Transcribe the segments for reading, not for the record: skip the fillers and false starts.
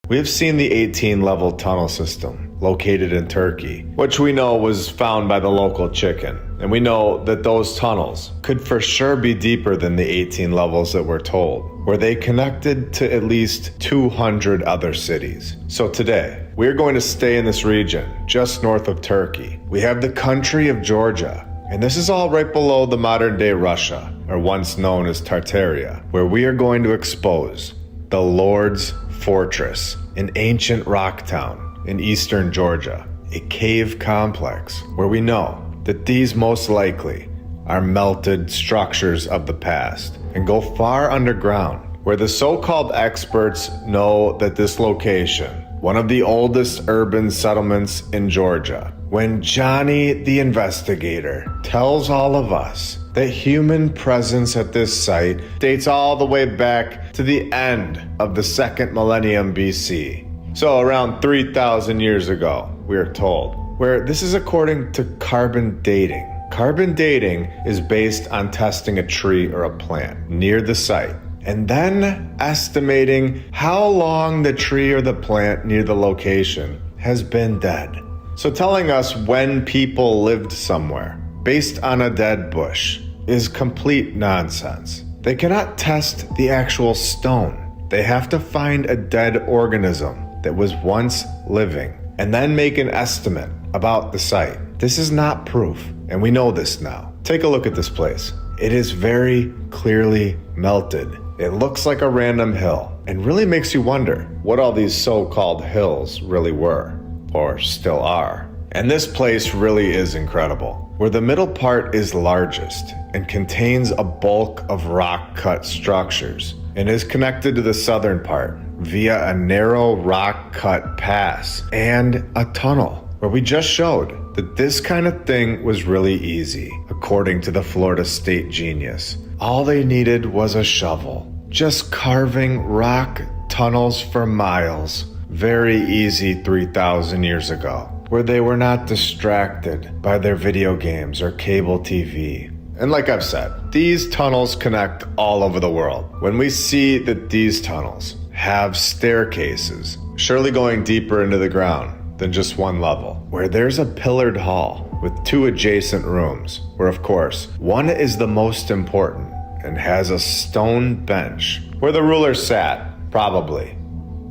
We've seen the 18-level tunnel system located in Turkey, which we know was found by the local chicken. And we know that those tunnels could for sure be deeper than the 18 levels that we're told, where they connected to at least 200 other cities. So today, we're going to stay in this region just north of Turkey. We have the country of Georgia, and this is all right below the modern-day Russia, or once known as Tartaria, where we are going to expose the Lord's Fortress, an ancient rock town in eastern Georgia, a cave complex where we know that these most likely are melted structures of the past and go far underground, where the so-called experts know that this location, one of the oldest urban settlements in Georgia, when Johnny the investigator tells all of us that human presence at this site dates all the way back to the end of the second millennium BC. So around 3,000 years ago, we are told, where this is according to carbon dating. Carbon dating is based on testing a tree or a plant near the site, and then estimating how long the tree or the plant near the location has been dead. So telling us when people lived somewhere based on a dead bush is complete nonsense. They cannot test the actual stone. They have to find a dead organism that was once living and then make an estimate about the site. This is not proof, and we know this now. Take a look at this place. It is very clearly melted. It looks like a random hill and really makes you wonder what all these so-called hills really were, or still are. And this place really is incredible, where the middle part is largest and contains a bulk of rock-cut structures and is connected to the southern part via a narrow rock-cut pass and a tunnel, where we just showed that this kind of thing was really easy, according to the Florida State genius. All they needed was a shovel, just carving rock tunnels for miles. Very easy 3,000 years ago, where they were not distracted by their video games or cable TV. And like I've said, these tunnels connect all over the world. When we see that these tunnels have staircases, surely going deeper into the ground than just one level, where there's a pillared hall with two adjacent rooms, where of course, one is the most important and has a stone bench where the ruler sat, probably,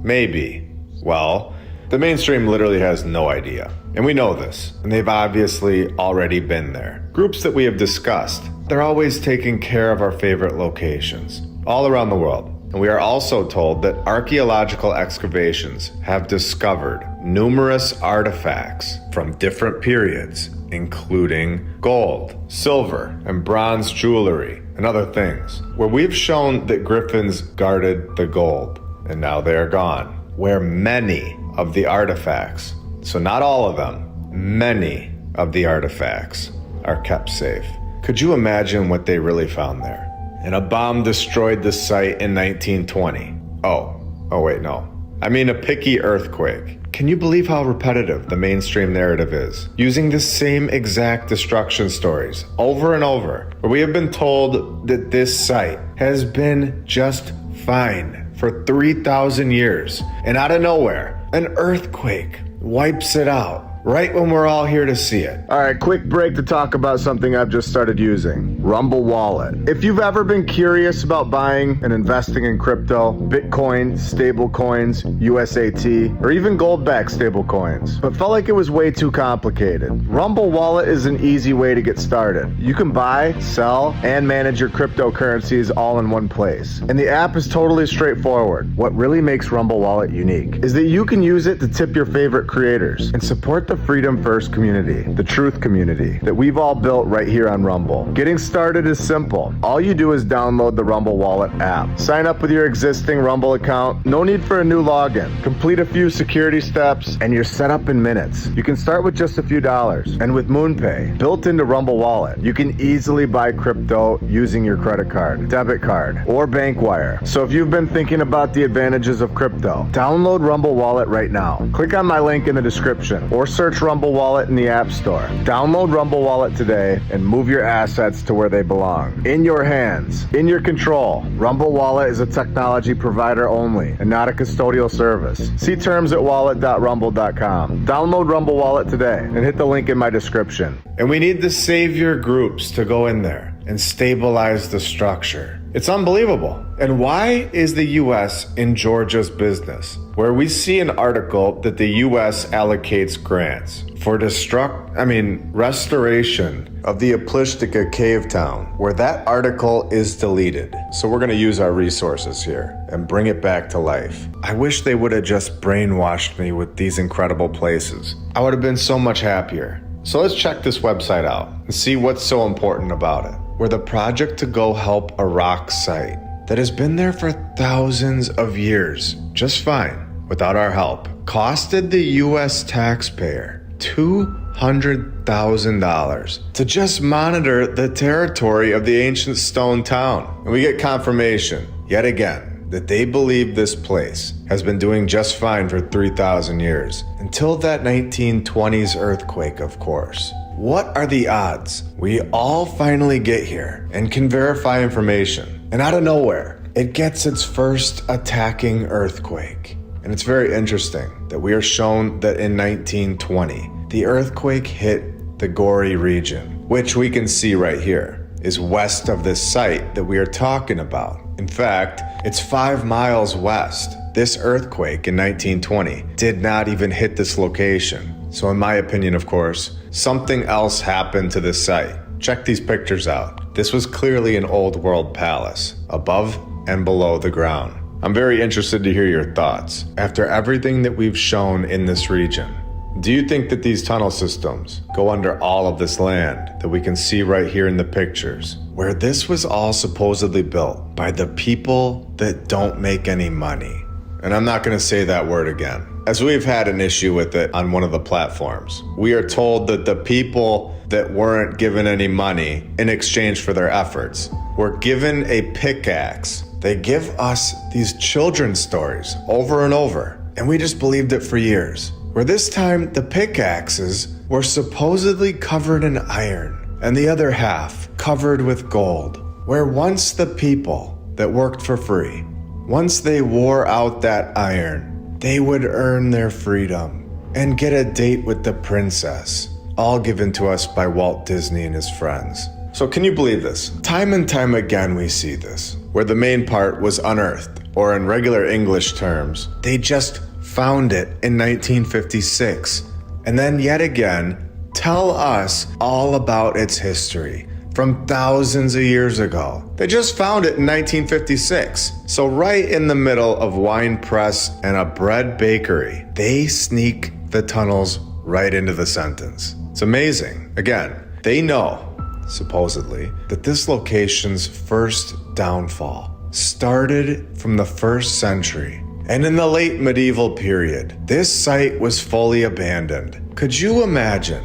maybe. Well, the mainstream literally has no idea. And we know this, and they've obviously already been there. Groups that we have discussed, they're always taking care of our favorite locations, all around the world. And we are also told that archaeological excavations have discovered numerous artifacts from different periods, including gold, silver, and bronze jewelry, and other things, where we've shown that griffins guarded the gold, and now they are gone. Where many of the artifacts, so not all of them, many of the artifacts are kept safe. Could you imagine what they really found there? And a bomb destroyed the site in 1920. Oh wait, no. I mean a picky earthquake. Can you believe how repetitive the mainstream narrative is? Using the same exact destruction stories over and over, where we have been told that this site has been just fine for 3,000 years, and out of nowhere, an earthquake wipes it out right when we're all here to see it. All right, quick break to talk about something I've just started using, Rumble Wallet. If you've ever been curious about buying and investing in crypto, Bitcoin, stable coins, USAT, or even gold-backed stable coins, but felt like it was way too complicated, Rumble Wallet is an easy way to get started. You can buy, sell, and manage your cryptocurrencies all in one place. And the app is totally straightforward. What really makes Rumble Wallet unique is that you can use it to tip your favorite creators and support the Freedom First community, the truth community that we've all built right here on Rumble. Getting started is simple. All you do is download the Rumble Wallet app. Sign up with your existing Rumble account. No need for a new login. Complete a few security steps and you're set up in minutes. You can start with just a few dollars. And with MoonPay, built into Rumble Wallet, you can easily buy crypto using your credit card, debit card, or bank wire. So if you've been thinking about the advantages of crypto, download Rumble Wallet right now. Click on my link in the description or search Rumble Wallet in the App Store. Download Rumble Wallet today and move your assets to where they belong. In your hands, in your control. Rumble Wallet is a technology provider only and not a custodial service. See terms at wallet.rumble.com. Download Rumble Wallet today and hit the link in my description. And we need the savior groups to go in there and stabilize the structure. It's unbelievable. And why is the U.S. in Georgia's business, where we see an article that the U.S. allocates grants for restoration of the Uplistsikhe cave town, where that article is deleted. So we're gonna use our resources here and bring it back to life. I wish they would have just brainwashed me with these incredible places. I would have been so much happier. So let's check this website out and see what's so important about it. We're the project to go help a rock site that has been there for thousands of years, just fine, without our help. Costed the U.S. taxpayer $200,000 to just monitor the territory of the ancient stone town. And we get confirmation, yet again, that they believe this place has been doing just fine for 3,000 years. Until that 1920s earthquake, of course. What are the odds we all finally get here and can verify information? And out of nowhere, it gets its first attacking earthquake. And it's very interesting that we are shown that in 1920, the earthquake hit the Gori region, which we can see right here, is west of this site that we are talking about. In fact, it's 5 miles west. This earthquake in 1920 did not even hit this location. So in my opinion, of course, something else happened to this site. Check these pictures out. This was clearly an old world palace, above and below the ground. I'm very interested to hear your thoughts. After everything that we've shown in this region, do you think that these tunnel systems go under all of this land that we can see right here in the pictures, where this was all supposedly built by the people that don't make any money? And I'm not going to say that word again, as we've had an issue with it on one of the platforms. We are told that the people that weren't given any money in exchange for their efforts were given a pickaxe. They give us these children's stories over and over, and we just believed it for years. Where this time the pickaxes were supposedly covered in iron, and the other half covered with gold. Where once the people that worked for free, once they wore out that iron, they would earn their freedom and get a date with the princess, all given to us by Walt Disney and his friends. So can you believe this? Time and time again we see this, where the main part was unearthed, or in regular English terms, they just found it in 1956, and then yet again tell us all about its history from thousands of years ago. They just found it in 1956. So right in the middle of wine press and a bread bakery, they sneak the tunnels right into the sentence. It's amazing. Again, they know, supposedly, that this location's first downfall started from the 1st century. And in the late medieval period, this site was fully abandoned. Could you imagine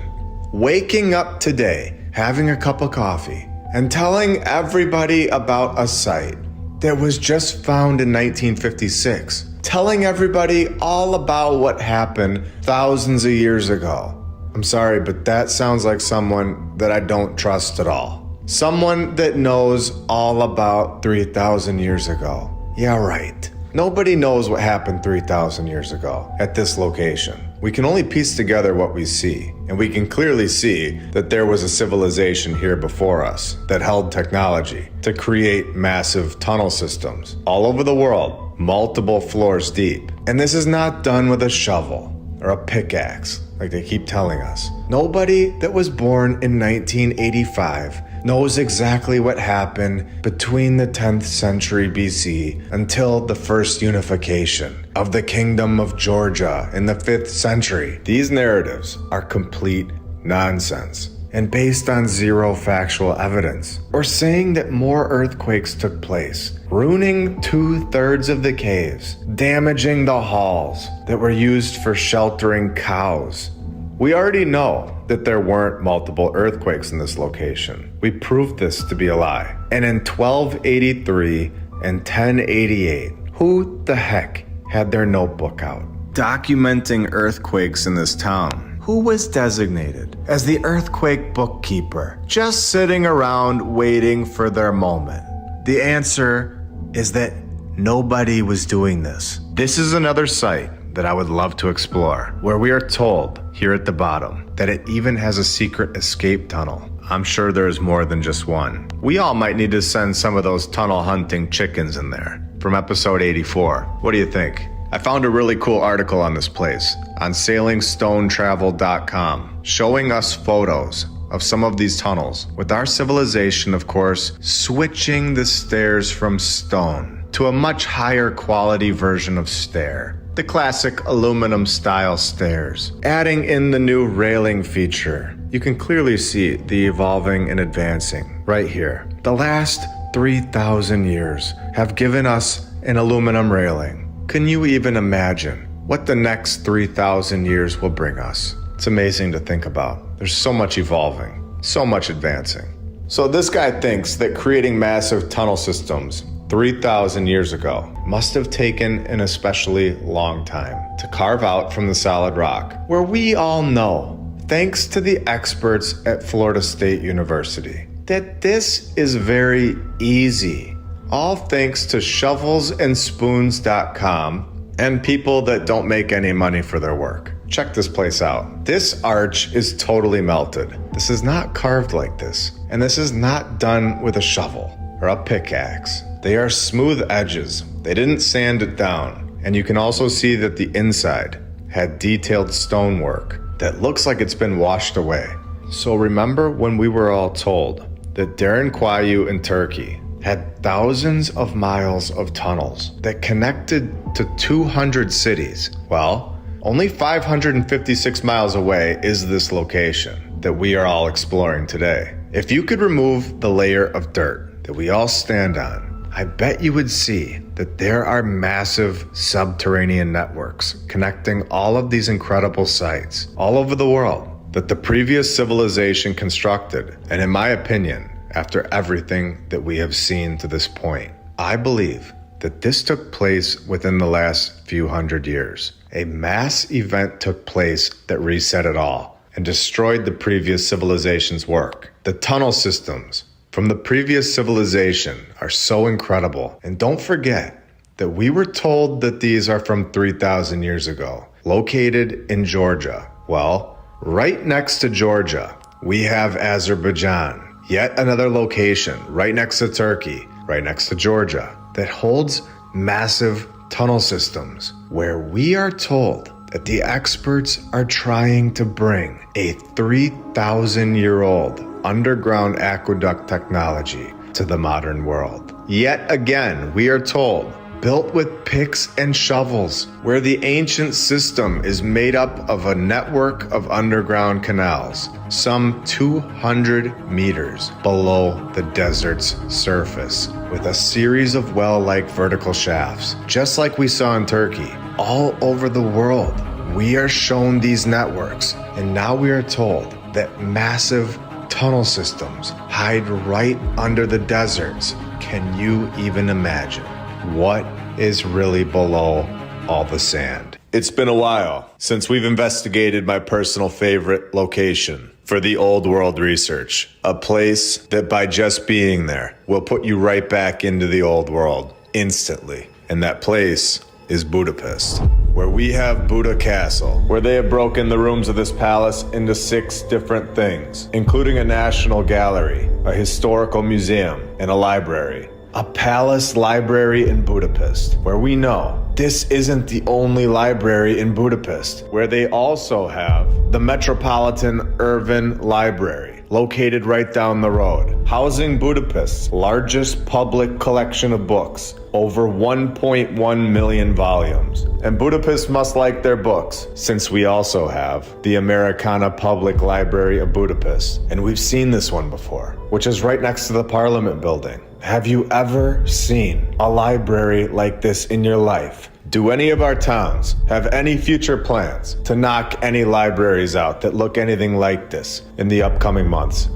waking up today, having a cup of coffee, and telling everybody about a site that was just found in 1956? Telling everybody all about what happened thousands of years ago. I'm sorry, but that sounds like someone that I don't trust at all. Someone that knows all about 3,000 years ago. Yeah, right. Nobody knows what happened 3,000 years ago at this location. We can only piece together what we see, and we can clearly see that there was a civilization here before us that held technology to create massive tunnel systems all over the world, multiple floors deep. And this is not done with a shovel or a pickaxe, like they keep telling us. Nobody that was born in 1985 knows exactly what happened between the 10th century BC until the first unification of the Kingdom of Georgia in the 5th century. These narratives are complete nonsense and based on zero factual evidence, or saying that more earthquakes took place, ruining 2/3 of the caves, damaging the halls that were used for sheltering cows. We already know that there weren't multiple earthquakes in this location. We proved this to be a lie. And in 1283 and 1088, who the heck had their notebook out, documenting earthquakes in this town? who was designated as the earthquake bookkeeper, just sitting around waiting for their moment? The answer is that nobody was doing this. This is another site that I would love to explore, where we are told here at the bottom that it even has a secret escape tunnel. I'm sure there is more than just one. We all might need to send some of those tunnel hunting chickens in there from episode 84. What do you think? I found a really cool article on this place on sailingstonetravel.com showing us photos of some of these tunnels, with our civilization, of course, switching the stairs from stone to a much higher quality version of stair. The classic aluminum style stairs, adding in the new railing feature. You can clearly see the evolving and advancing right here. The last 3,000 years have given us an aluminum railing. Can you even imagine what the next 3,000 years will bring us? It's amazing to think about. There's so much evolving, so much advancing. So this guy thinks that creating massive tunnel systems 3,000 years ago must have taken an especially long time to carve out from the solid rock, where we all know, thanks to the experts at Florida State University, that this is very easy. All thanks to shovelsandspoons.com and people that don't make any money for their work. Check this place out. This arch is totally melted. This is not carved like this, and this is not done with a shovel or a pickaxe. They are smooth edges. They didn't sand it down. And you can also see that the inside had detailed stonework that looks like it's been washed away. So remember when we were all told that Debunking in Turkey had thousands of miles of tunnels that connected to 200 cities? Well, only 556 miles away is this location that we are all exploring today. If you could remove the layer of dirt that we all stand on, I bet you would see that there are massive subterranean networks connecting all of these incredible sites all over the world that the previous civilization constructed. And in my opinion, after everything that we have seen to this point, I believe that this took place within the last few hundred years. A mass event took place that reset it all and destroyed the previous civilization's work. The tunnel systems from the previous civilization are so incredible. And don't forget that we were told that these are from 3,000 years ago, located in Georgia. Well, right next to Georgia, we have Azerbaijan, yet another location right next to Turkey, right next to Georgia, that holds massive tunnel systems, where we are told that the experts are trying to bring a 3,000-year-old underground aqueduct technology to the modern world. Yet again, we are told, built with picks and shovels, where the ancient system is made up of a network of underground canals, some 200 meters below the desert's surface, with a series of well-like vertical shafts, just like we saw in Turkey. All over the world, we are shown these networks, and now we are told that massive tunnel systems hide right under the deserts. Can you even imagine what is really below all the sand? It's been a while since we've investigated my personal favorite location for the old world research, a place that by just being there will put you right back into the old world instantly. And that place is Budapest, where we have Buda Castle, where they have broken the rooms of this palace into 6 different things, including a national gallery, a historical museum, and a library. A palace library in Budapest, where we know this isn't the only library in Budapest, where they also have the Metropolitan Urban Library, located right down the road, housing Budapest's largest public collection of books, over 1.1 million volumes. And Budapest must like their books, since we also have the Americana Public Library of Budapest. And we've seen this one before, which is right next to the Parliament building. Have you ever seen a library like this in your life? Do any of our towns have any future plans to knock any libraries out that look anything like this in the upcoming months?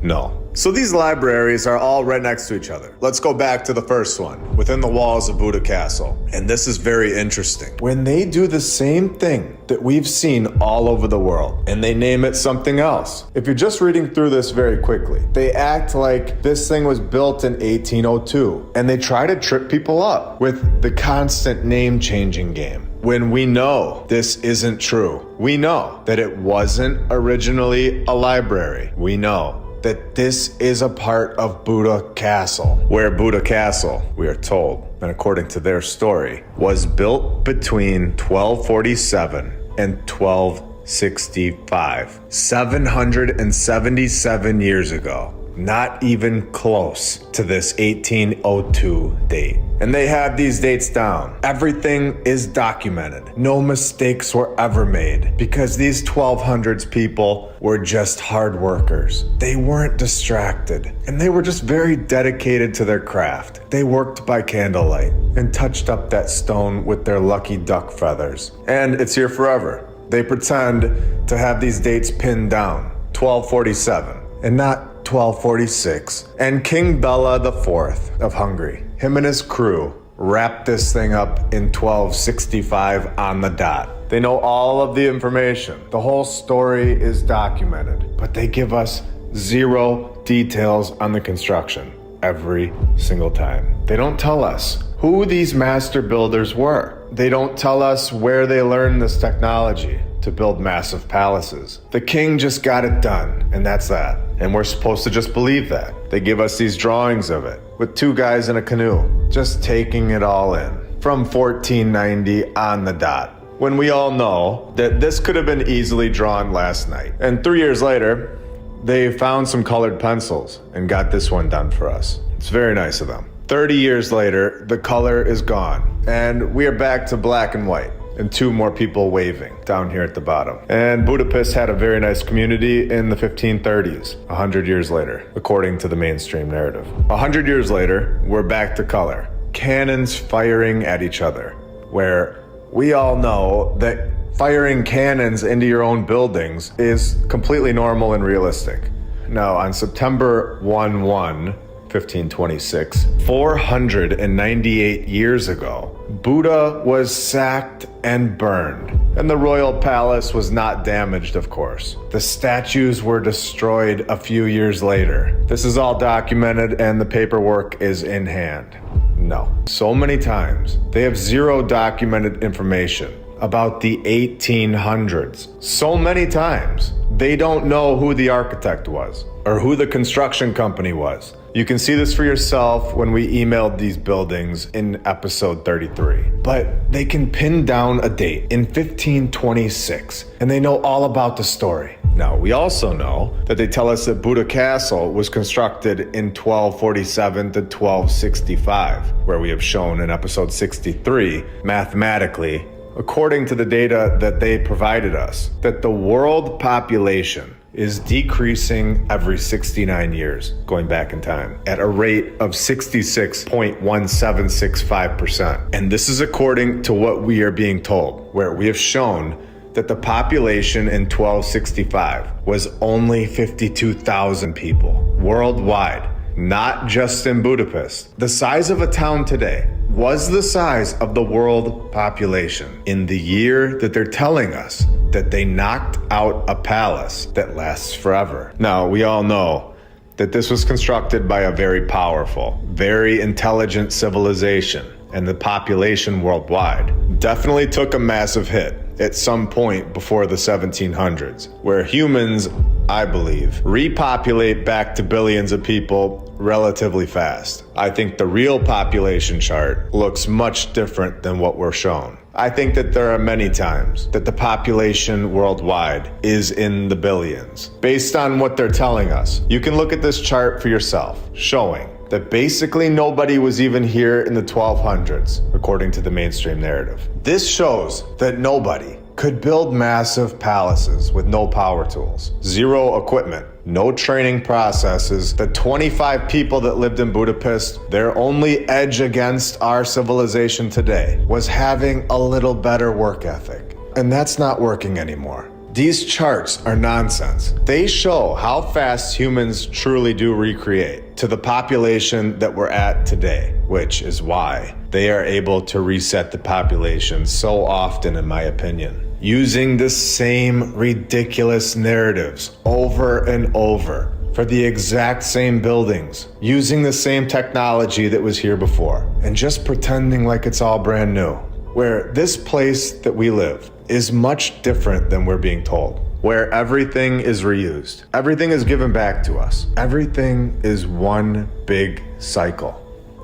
No. So these libraries are all right next to each other. Let's go back to the first one, within the walls of Buda Castle. And this is very interesting. When they do the same thing that we've seen all over the world, and they name it something else. If you're just reading through this very quickly, they act like this thing was built in 1802, and they try to trip people up with the constant name-changing game. When we know this isn't true, we know that it wasn't originally a library. We know that this is a part of Buda Castle, where Buda Castle, we are told, and according to their story, was built between 1247 and 1265, 777 years ago. Not even close to this 1802 date. And they have these dates down. Everything is documented. No mistakes were ever made because these 1200s people were just hard workers. They weren't distracted, and they were just very dedicated to their craft. They worked by candlelight and touched up that stone with their lucky duck feathers. And it's here forever. They pretend to have these dates pinned down, 1247, and not 1246, and King Bela IV of Hungary, him and his crew, wrapped this thing up in 1265 on the dot. They know all of the information. The whole story is documented, but they give us zero details on the construction every single time. They don't tell us who these master builders were. They don't tell us where they learned this technology to build massive palaces. The king just got it done, and that's that. And we're supposed to just believe that. They give us these drawings of it, with two guys in a canoe, just taking it all in, from 1490 on the dot. When we all know that this could have been easily drawn last night. And 3 years later, they found some colored pencils and got this one done for us. It's very nice of them. 30 years later, the color is gone, and we are back to black and white, and two more people waving down here at the bottom. And Budapest had a very nice community in the 1530s, 100 years later, according to the mainstream narrative. 100 years later, we're back to color. Cannons firing at each other, where we all know that firing cannons into your own buildings is completely normal and realistic. Now, on September 1526, 498 years ago, Buda was sacked and burned, and the royal palace was not damaged, of course. The statues were destroyed a few years later. This is all documented, and the paperwork is in hand. No. So many times, they have zero documented information about the 1800s. So many times, they don't know who the architect was or who the construction company was. You can see this for yourself when we emailed these buildings in episode 33. But they can pin down a date in 1526, and they know all about the story. Now, we also know that they tell us that Buda Castle was constructed in 1247 to 1265, where we have shown in episode 63, mathematically, according to the data that they provided us, that the world population is decreasing every 69 years, going back in time, at a rate of 66.1765%. And this is according to what we are being told, where we have shown that the population in 1265 was only 52,000 people worldwide, not just in Budapest. The size of a town today was the size of the world population in the year that they're telling us that they knocked out a palace that lasts forever. Now, we all know that this was constructed by a very powerful, very intelligent civilization, and the population worldwide definitely took a massive hit at some point before the 1700s, where humans, I believe, repopulate back to billions of people relatively fast. I think the real population chart looks much different than what we're shown. I think that there are many times that the population worldwide is in the billions. Based on what they're telling us, you can look at this chart for yourself, showing that basically nobody was even here in the 1200s, according to the mainstream narrative. This shows that nobody could build massive palaces with no power tools, zero equipment, no training processes. The 25 people that lived in Budapest, their only edge against our civilization today was having a little better work ethic. And that's not working anymore. These charts are nonsense. They show how fast humans truly do recreate to the population that we're at today, which is why they are able to reset the population so often, in my opinion, using the same ridiculous narratives over and over for the exact same buildings, using the same technology that was here before, and just pretending like it's all brand new. Where this place that we live is much different than we're being told. Where everything is reused. Everything is given back to us. Everything is one big cycle.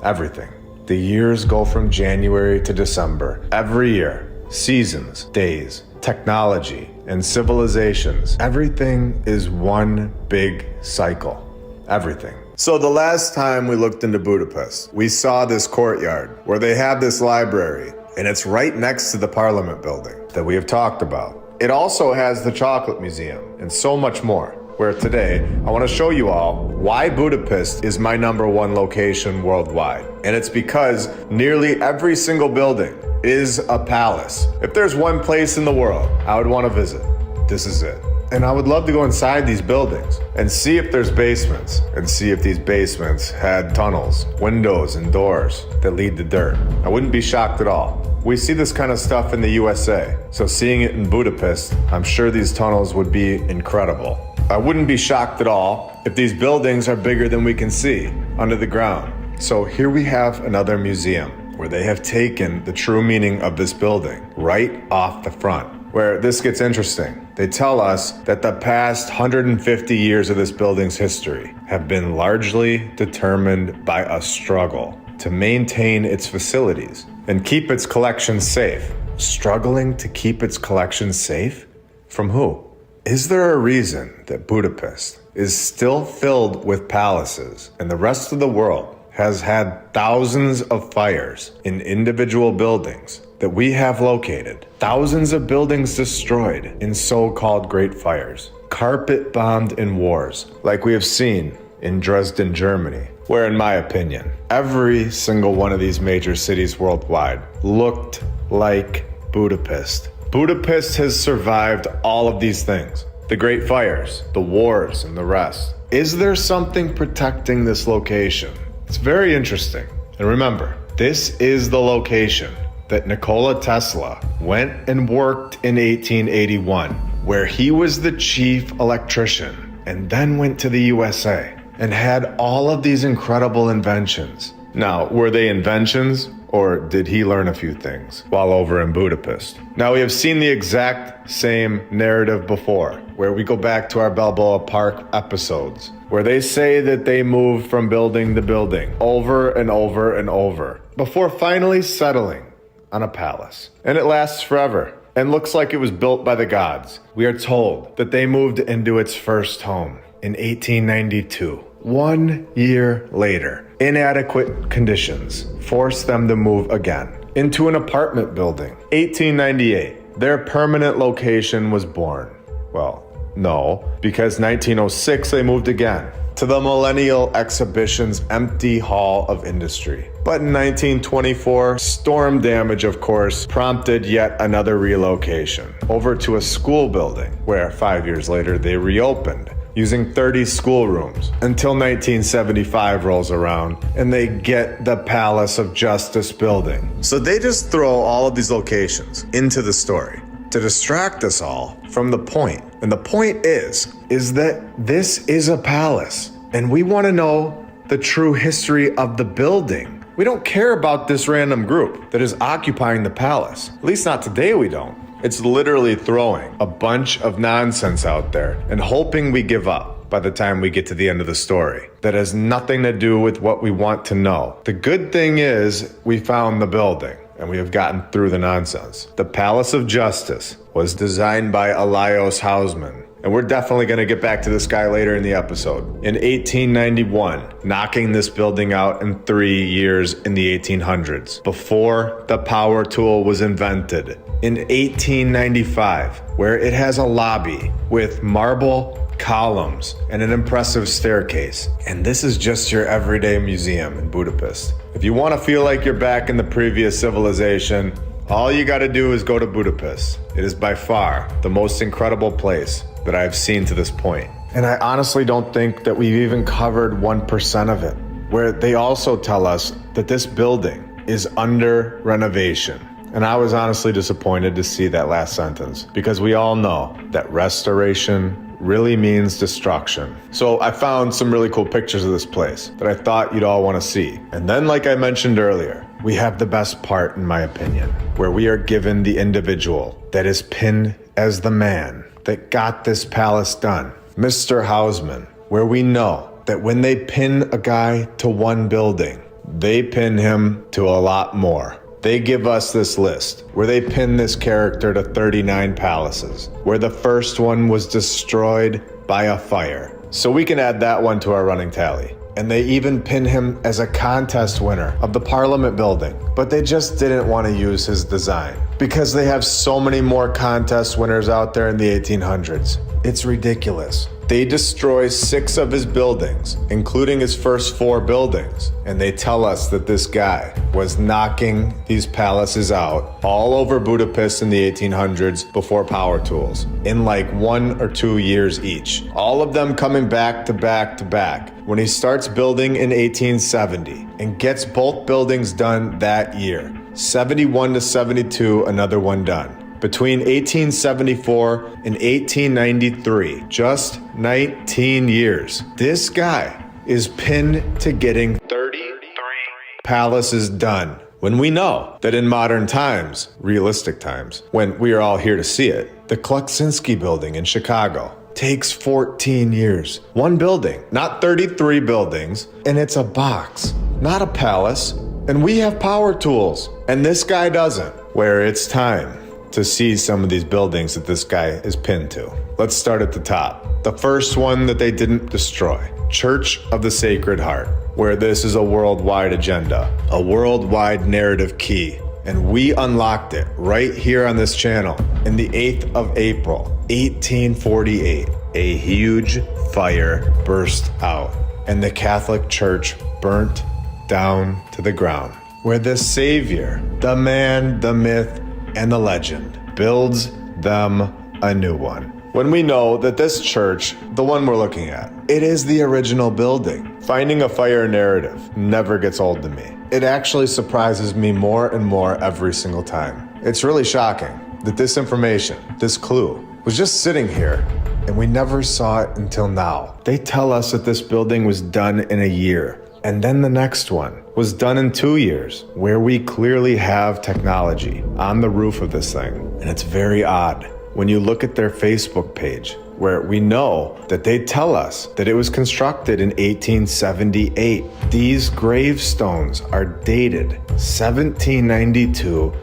Everything. The years go from January to December. Every year. Seasons, days, technology, and civilizations. Everything is one big cycle. Everything. So the last time we looked into Budapest, we saw this courtyard where they have this library, and it's right next to the Parliament building that we have talked about. It also has the Chocolate Museum and so much more, where today I want to show you all why Budapest is my #1 location worldwide. And it's because nearly every single building is a palace. If there's one place in the world I would want to visit, this is it. And I would love to go inside these buildings and see if there's basements and see if these basements had tunnels, windows, and doors that lead to dirt. I wouldn't be shocked at all. We see this kind of stuff in the USA, so seeing it in Budapest, I'm sure these tunnels would be incredible. I wouldn't be shocked at all if these buildings are bigger than we can see under the ground. So here we have another museum where they have taken the true meaning of this building right off the front. Where this gets interesting. They tell us that the past 150 years of this building's history have been largely determined by a struggle to maintain its facilities and keep its collection safe. Struggling to keep its collection safe? From who? Is there a reason that Budapest is still filled with palaces and the rest of the world has had thousands of fires in individual buildings that we have located, thousands of buildings destroyed in so-called great fires, carpet bombed in wars, like we have seen in Dresden, Germany, where in my opinion, every single one of these major cities worldwide looked like Budapest. Budapest has survived all of these things, the great fires, the wars, and the rest. Is there something protecting this location? It's very interesting. And remember, this is the location that Nikola Tesla went and worked in 1881, where he was the chief electrician, and then went to the USA and had all of these incredible inventions. Now, were they inventions, or did he learn a few things while over in Budapest? Now, we have seen the exact same narrative before, where we go back to our Balboa Park episodes, where they say that they moved from building to building over and over and over, before finally settling on a palace. And it lasts forever and looks like it was built by the gods. We are told that they moved into its first home in 1892. 1 year later, inadequate conditions forced them to move again into an apartment building. 1898, their permanent location was born. Well, no, because 1906 they moved again to the Millennial Exhibition's empty Hall of Industry. But in 1924, storm damage, of course, prompted yet another relocation over to a school building, where 5 years later they reopened, using 30 schoolrooms, until 1975 rolls around and they get the Palace of Justice building. So they just throw all of these locations into the story to distract us all from the point. And the point is that this is a palace, and we want to know the true history of the building. We don't care about this random group that is occupying the palace. At least not today, we don't. It's literally throwing a bunch of nonsense out there and hoping we give up by the time we get to the end of the story. That has nothing to do with what we want to know. The good thing is we found the building and we have gotten through the nonsense. The Palace of Justice was designed by Elias Hausmann, and we're definitely going to get back to this guy later in the episode. In 1891, knocking this building out in 3 years in the 1800s, before the power tool was invented. In 1895, where it has a lobby with marble columns and an impressive staircase. And this is just your everyday museum in Budapest. If you want to feel like you're back in the previous civilization, All you gotta do is go to Budapest. It is by far the most incredible place that I've seen to this point. And I honestly don't think that we've even covered 1% of it, where they also tell us that this building is under renovation. And I was honestly disappointed to see that last sentence, because we all know that restoration really means destruction. So I found some really cool pictures of this place that I thought you'd all want to see. And then, like I mentioned earlier, we have the best part, in my opinion, where we are given the individual that is pinned as the man that got this palace done, Mr. Hausman, where we know that when they pin a guy to one building, they pin him to a lot more. They give us this list where they pin this character to 39 palaces, where the first one was destroyed by a fire. So we can add that one to our running tally. And they even pin him as a contest winner of the Parliament building, but they just didn't want to use his design because they have so many more contest winners out there in the 1800s. It's ridiculous. They destroy 6 of his buildings, including his first 4 buildings, and they tell us that this guy was knocking these palaces out all over Budapest in the 1800s before power tools, in like 1 or 2 years each. All of them coming back to back to back when he starts building in 1870 and gets both buildings done that year. 71 to 72, another one done. Between 1874 and 1893, just 19 years, this guy is pinned to getting 33 palaces done. When we know that in modern times, realistic times, when we are all here to see it, the Kluksinski building in Chicago takes 14 years. One building, not 33 buildings, and it's a box, not a palace. And we have power tools, and this guy doesn't. Where it's time to see some of these buildings that this guy is pinned to. Let's start at the top. The first one that they didn't destroy, Church of the Sacred Heart, where this is a worldwide agenda, a worldwide narrative key. And we unlocked it right here on this channel in the 8th of April, 1848. A huge fire burst out and the Catholic Church burnt down to the ground, where the Savior, the man, the myth, and the legend builds them a new one. When we know that this church, the one we're looking at, it is the original building. Finding a fire narrative never gets old to me. It actually surprises me more and more every single time. It's really shocking that this information, this clue, was just sitting here and we never saw it until now. They tell us that this building was done in a year, and then the next one was done in 2 years, where we clearly have technology on the roof of this thing. And it's very odd when you look at their Facebook page, where we know that they tell us that it was constructed in 1878. These gravestones are dated 1792 to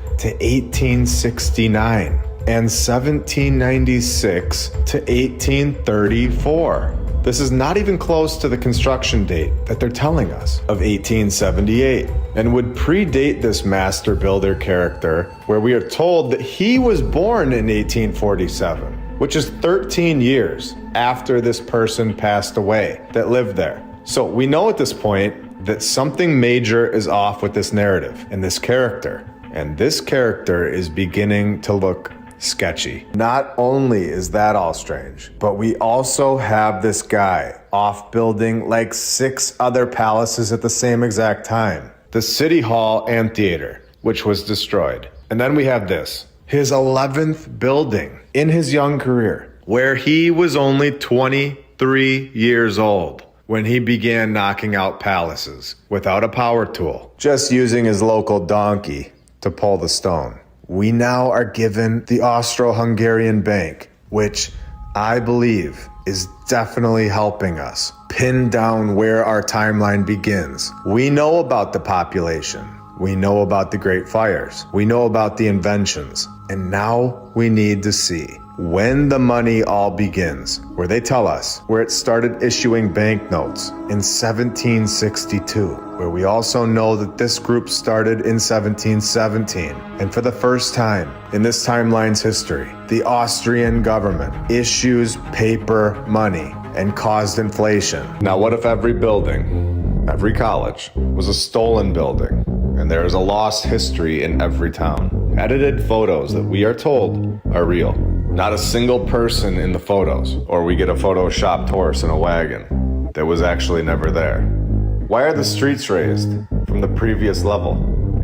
1869 and 1796 to 1834. This is not even close to the construction date that they're telling us of 1878, and would predate this master builder character, where we are told that he was born in 1847, which is 13 years after this person passed away that lived there. So we know at this point that something major is off with this narrative and this character, and this character is beginning to look sketchy. Not only is that all strange, but we also have this guy off building like 6 other palaces at the same exact time. The City Hall Amphitheater, which was destroyed. And then we have this, his 11th building in his young career, where he was only 23 years old when he began knocking out palaces without a power tool, just using his local donkey to pull the stone. We now are given the Austro-Hungarian Bank, which I believe is definitely helping us pin down where our timeline begins. We know about the population. We know about the Great Fires. We know about the inventions. And now we need to see when the money all begins, where they tell us where it started issuing banknotes in 1762, where we also know that this group started in 1717. And for the first time in this timeline's history, the Austrian government issues paper money and caused inflation. Now, what if every building, every college, was a stolen building, and there is a lost history in every town? edited photos that we are told are real. Not a single person in the photos, or we get a photoshopped horse in a wagon that was actually never there. Why are the streets raised from the previous level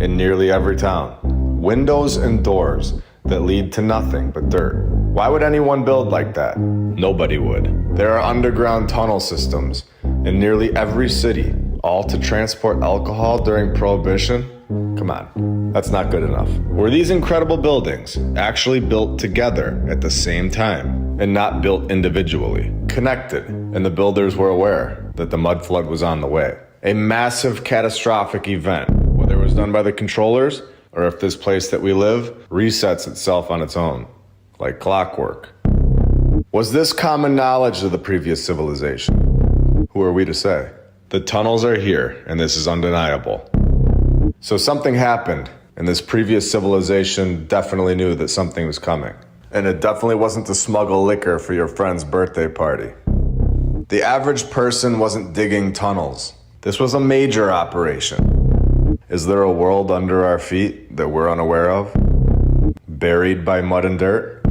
in nearly every town? Windows and doors that lead to nothing but dirt. Why would anyone build like that? Nobody would. There are underground tunnel systems in nearly every city, all to transport alcohol during Prohibition? Come on, that's not good enough. Were these incredible buildings actually built together at the same time and not built individually, connected, and the builders were aware that the mud flood was on the way? A massive catastrophic event, whether it was done by the controllers or if this place that we live resets itself on its own, like clockwork. Was this common knowledge of the previous civilization? Who are we to say? The tunnels are here, and this is undeniable. So something happened, and this previous civilization definitely knew that something was coming. And it definitely wasn't to smuggle liquor for your friend's birthday party. The average person wasn't digging tunnels. This was a major operation. Is there a world under our feet that we're unaware of? Buried by mud and dirt?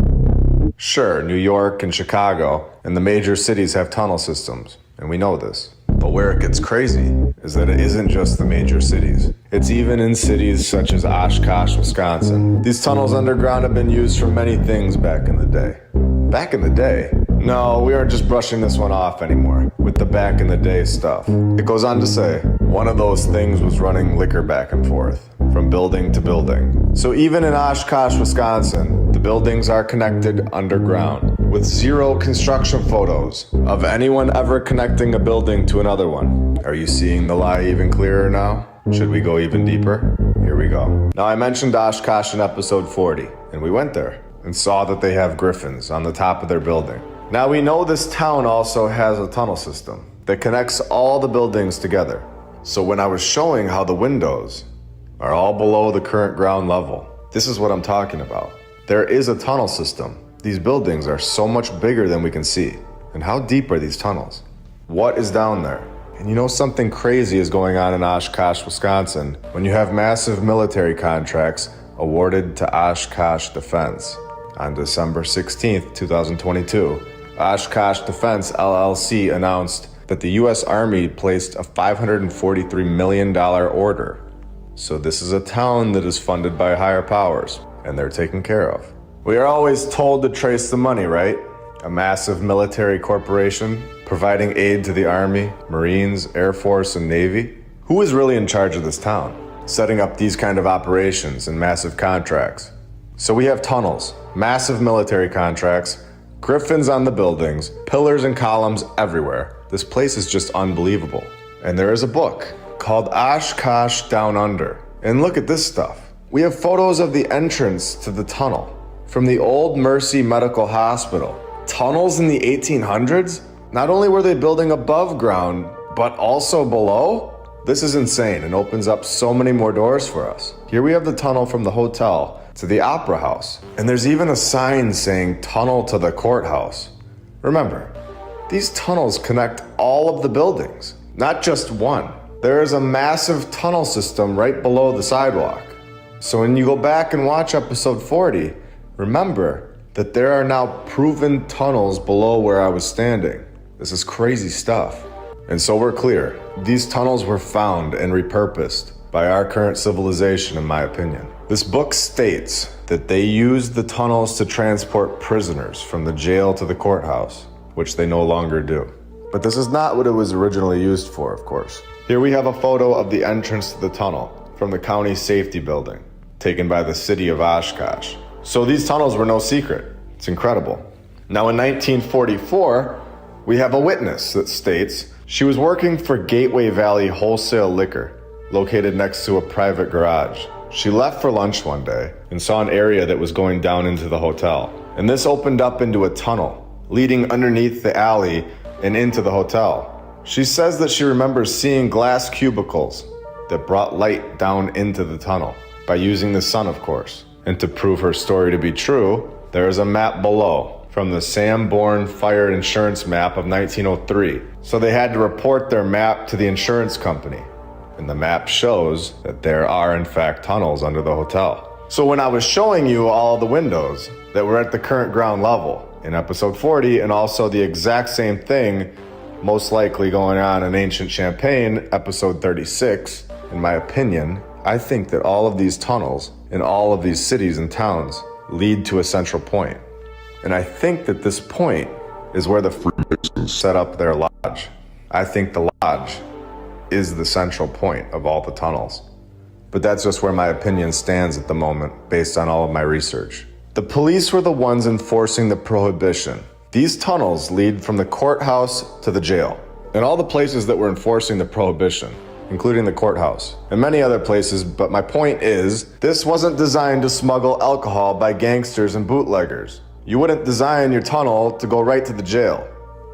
Sure, New York and Chicago and the major cities have tunnel systems, and we know this. But where it gets crazy is that it isn't just the major cities. It's even in cities such as Oshkosh, Wisconsin. These tunnels underground have been used for many things back in the day. Back in the day? No, we aren't just brushing this one off anymore with the back in the day stuff. It goes on to say, one of those things was running liquor back and forth from building to building. So even in Oshkosh, Wisconsin, the buildings are connected underground with zero construction photos of anyone ever connecting a building to another one. Are you seeing the lie even clearer now? Should we go even deeper? Here we go. Now I mentioned Oshkosh in episode 40, and we went there and saw that they have griffins on the top of their building. Now we know this town also has a tunnel system that connects all the buildings together. So when I was showing how the windows are all below the current ground level, this is what I'm talking about. There is a tunnel system. These buildings are so much bigger than we can see. And how deep are these tunnels? What is down there? And you know something crazy is going on in Oshkosh, Wisconsin when you have massive military contracts awarded to Oshkosh Defense. On December 16th, 2022, Oshkosh Defense LLC announced that the U.S. Army placed a $543 million order. So this is a town that is funded by higher powers, and they're taken care of. We are always told to trace the money, right? A massive military corporation providing aid to the Army, Marines, Air Force, and Navy. Who is really in charge of this town, setting up these kind of operations and massive contracts? So we have tunnels, massive military contracts, griffins on the buildings, pillars and columns everywhere. This place is just unbelievable. And there is a book called Oshkosh Down Under. And look at this stuff. We have photos of the entrance to the tunnel from the old Mercy Medical Hospital. Tunnels in the 1800s? Not only were they building above ground, but also below? This is insane and opens up so many more doors for us. Here we have the tunnel from the hotel to the Opera House. And there's even a sign saying tunnel to the courthouse. Remember, these tunnels connect all of the buildings, not just one. There is a massive tunnel system right below the sidewalk. So when you go back and watch episode 40, remember that there are now proven tunnels below where I was standing. This is crazy stuff. And so we're clear, these tunnels were found and repurposed by our current civilization, in my opinion. This book states that they used the tunnels to transport prisoners from the jail to the courthouse, which they no longer do. But this is not what it was originally used for, of course. Here we have a photo of the entrance to the tunnel from the county safety building, taken by the city of Oshkosh. So these tunnels were no secret. It's incredible. Now in 1944, we have a witness that states she was working for Gateway Valley Wholesale Liquor, located next to a private garage. She left for lunch one day and saw an area that was going down into the hotel. And this opened up into a tunnel, leading underneath the alley and into the hotel. She says that she remembers seeing glass cubicles that brought light down into the tunnel, by using the sun, of course. And to prove her story to be true, there is a map below from the Sanborn Fire Insurance Map of 1903. So they had to report their map to the insurance company. And the map shows that there are in fact tunnels under the hotel. So when I was showing you all the windows that were at the current ground level in episode 40, and also the exact same thing most likely going on in ancient Champagne, episode 36, in my opinion, I think that all of these tunnels in all of these cities and towns lead to a central point. And I think that this point is where the Freemasons set up their lodge. I think the lodge is the central point of all the tunnels. But that's just where my opinion stands at the moment, based on all of my research. The police were the ones enforcing the prohibition. These tunnels lead from the courthouse to the jail, and all the places that were enforcing the prohibition, including the courthouse, and many other places, but my point is, this wasn't designed to smuggle alcohol by gangsters and bootleggers. You wouldn't design your tunnel to go right to the jail,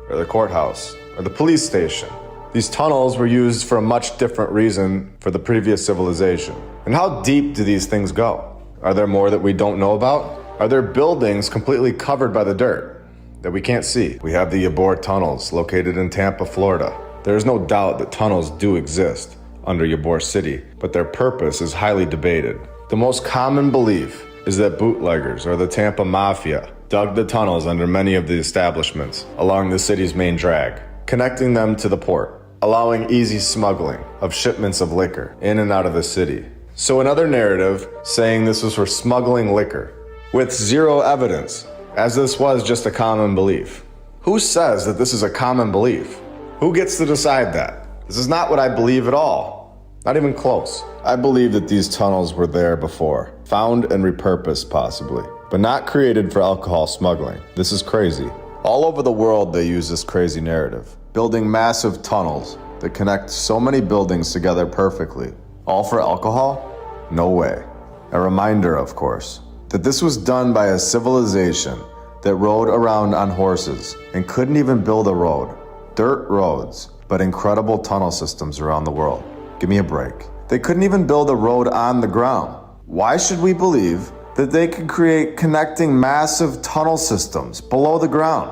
or the courthouse, or the police station. These tunnels were used for a much different reason for the previous civilization. And how deep do these things go? Are there more that we don't know about? Are there buildings completely covered by the dirt that we can't see? We have the Ybor tunnels located in Tampa, Florida. There is no doubt that tunnels do exist under Ybor City, but their purpose is highly debated. The most common belief is that bootleggers or the Tampa Mafia dug the tunnels under many of the establishments along the city's main drag, connecting them to the port, allowing easy smuggling of shipments of liquor in and out of the city. So another narrative saying this was for smuggling liquor, with zero evidence, as this was just a common belief. Who says that this is a common belief? Who gets to decide that? This is not what I believe at all. Not even close. I believe that these tunnels were there before, found and repurposed possibly, but not created for alcohol smuggling. This is crazy. All over the world they use this crazy narrative, building massive tunnels that connect so many buildings together perfectly. All for alcohol? No way. A reminder, of course, that this was done by a civilization that rode around on horses and couldn't even build a road. Dirt roads, but incredible tunnel systems around the world. Give me a break. They couldn't even build a road on the ground. Why should we believe that they could create connecting massive tunnel systems below the ground,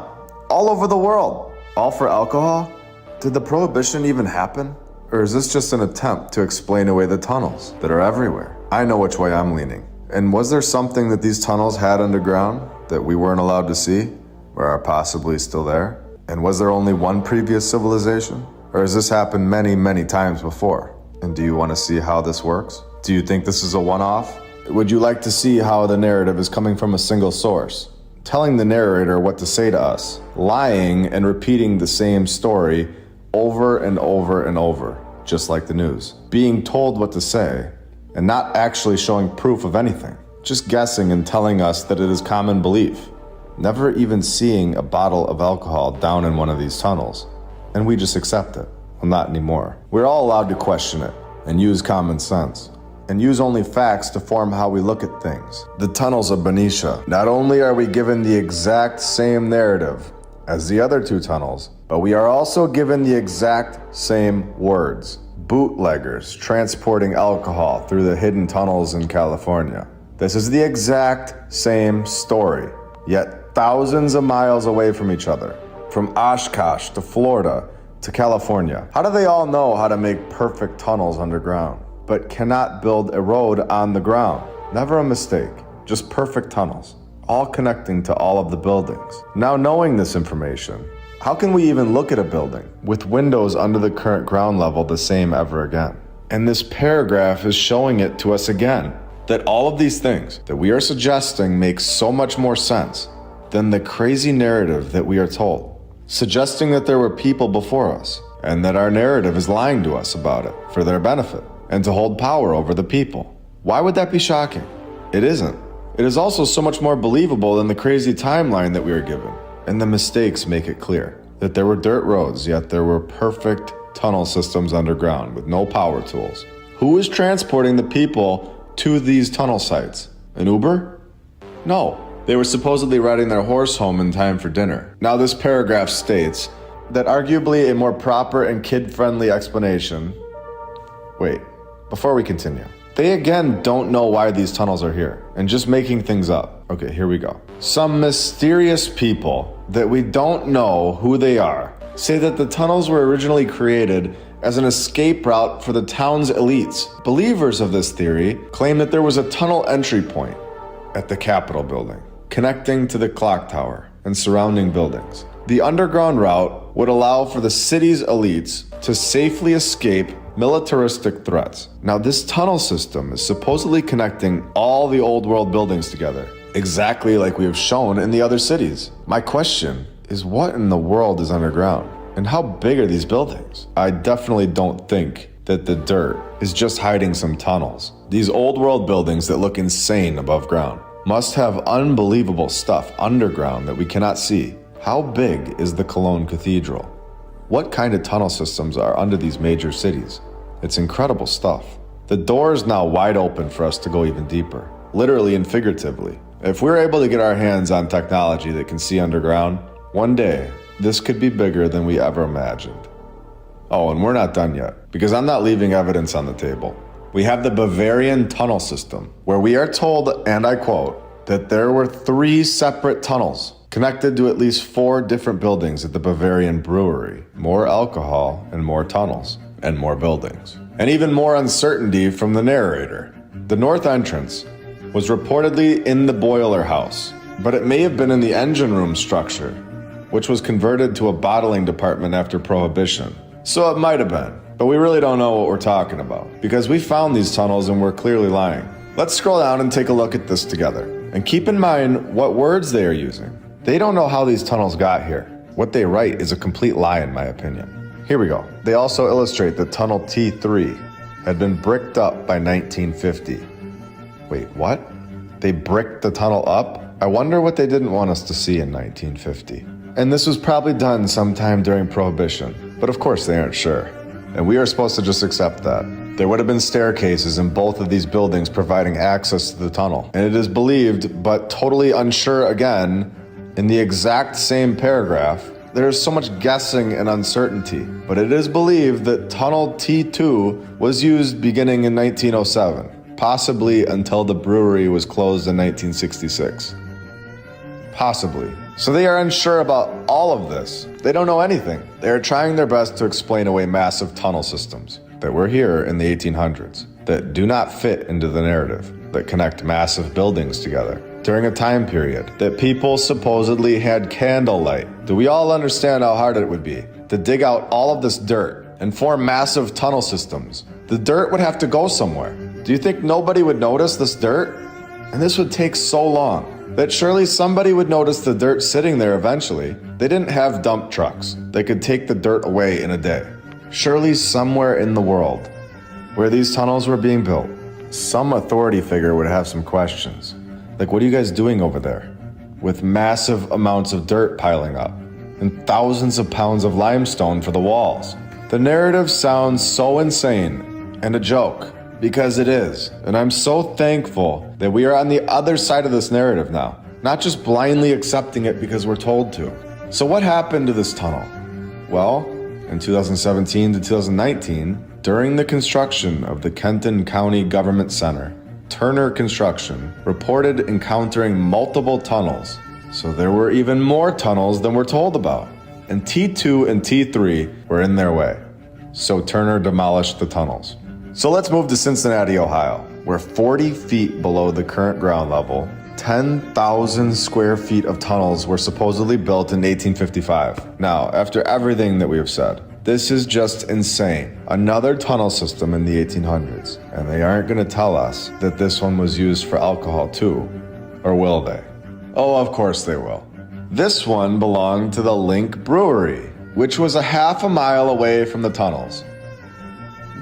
all over the world? All for alcohol? Did the prohibition even happen? Or is this just an attempt to explain away the tunnels that are everywhere? I know which way I'm leaning. And was there something that these tunnels had underground that we weren't allowed to see, or are possibly still there? And was there only one previous civilization? Or has this happened many, many times before? And do you want to see how this works? Do you think this is a one-off? Would you like to see how the narrative is coming from a single source, telling the narrator what to say to us, lying and repeating the same story over and over and over, just like the news, being told what to say and not actually showing proof of anything, just guessing and telling us that it is common belief, never even seeing a bottle of alcohol down in one of these tunnels, and we just accept it. Well, not anymore. We're all allowed to question it and use common sense and use only facts to form how we look at things. The tunnels of Benicia. Not only are we given the exact same narrative as the other two tunnels, but we are also given the exact same words. Bootleggers transporting alcohol through the hidden tunnels in California. This is the exact same story, yet thousands of miles away from each other, from Oshkosh to Florida to California. How do they all know how to make perfect tunnels underground, but cannot build a road on the ground? Never a mistake, just perfect tunnels, all connecting to all of the buildings. Now knowing this information, how can we even look at a building with windows under the current ground level the same ever again? And this paragraph is showing it to us again, that all of these things that we are suggesting make so much more sense than the crazy narrative that we are told, suggesting that there were people before us and that our narrative is lying to us about it for their benefit and to hold power over the people. Why would that be shocking? It isn't. It is also so much more believable than the crazy timeline that we are given. And the mistakes make it clear that there were dirt roads, yet there were perfect tunnel systems underground with no power tools. Who is transporting the people to these tunnel sites? An Uber? No. They were supposedly riding their horse home in time for dinner. Now this paragraph states that arguably a more proper and kid-friendly explanation. Wait, before we continue. They again don't know why these tunnels are here and just making things up. Okay, here we go. Some mysterious people that we don't know who they are say that the tunnels were originally created as an escape route for the town's elites. Believers of this theory claim that there was a tunnel entry point at the Capitol building, connecting to the clock tower and surrounding buildings. The underground route would allow for the city's elites to safely escape militaristic threats. Now, this tunnel system is supposedly connecting all the old world buildings together, exactly like we have shown in the other cities. My question is, what in the world is underground? And how big are these buildings? I definitely don't think that the dirt is just hiding some tunnels. These old world buildings that look insane above ground must have unbelievable stuff underground that we cannot see. How big is the Cologne Cathedral? What kind of tunnel systems are under these major cities? It's incredible stuff. The door is now wide open for us to go even deeper, literally and figuratively. If we're able to get our hands on technology that can see underground, one day, this could be bigger than we ever imagined. Oh, and we're not done yet, because I'm not leaving evidence on the table. We have the Bavarian tunnel system, where we are told, and I quote, that there were 3 separate tunnels connected to at least 4 different buildings at the Bavarian brewery. More alcohol and more tunnels and more buildings. And even more uncertainty from the narrator. The north entrance was reportedly in the boiler house, but it may have been in the engine room structure, which was converted to a bottling department after Prohibition. So it might have been, but we really don't know what we're talking about, because we found these tunnels and we're clearly lying. Let's scroll down and take a look at this together. And keep in mind what words they are using. They don't know how these tunnels got here. What they write is a complete lie in my opinion. Here we go. They also illustrate that tunnel T3 had been bricked up by 1950. Wait, what? They bricked the tunnel up? I wonder what they didn't want us to see in 1950. And this was probably done sometime during Prohibition, but of course they aren't sure. And we are supposed to just accept that. There would have been staircases in both of these buildings providing access to the tunnel. And it is believed, but totally unsure again, in the exact same paragraph, there is so much guessing and uncertainty. But it is believed that tunnel T2 was used beginning in 1907, possibly until the brewery was closed in 1966. Possibly. So they are unsure about all of this. They don't know anything. They are trying their best to explain away massive tunnel systems that were here in the 1800s, that do not fit into the narrative, that connect massive buildings together during a time period that people supposedly had candlelight. Do we all understand how hard it would be to dig out all of this dirt and form massive tunnel systems? The dirt would have to go somewhere. Do you think nobody would notice this dirt? And this would take so long that surely somebody would notice the dirt sitting there eventually. They didn't have dump trucks that could take the dirt away in a day. Surely somewhere in the world where these tunnels were being built, some authority figure would have some questions. Like, what are you guys doing over there? With massive amounts of dirt piling up and thousands of pounds of limestone for the walls. The narrative sounds so insane and a joke, because it is. And I'm so thankful that we are on the other side of this narrative now, not just blindly accepting it because we're told to. So what happened to this tunnel? Well, in 2017 to 2019, during the construction of the Kenton County Government Center, Turner Construction reported encountering multiple tunnels. So there were even more tunnels than we're told about. And T2 and T3 were in their way. So Turner demolished the tunnels. So let's move to Cincinnati, Ohio, where 40 feet below the current ground level, 10,000 square feet of tunnels were supposedly built in 1855. Now, after everything that we have said, this is just insane. Another tunnel system in the 1800s, and they aren't going to tell us that this one was used for alcohol too, or will they? Oh, of course they will. This one belonged to the Link Brewery, which was a half a mile away from the tunnels.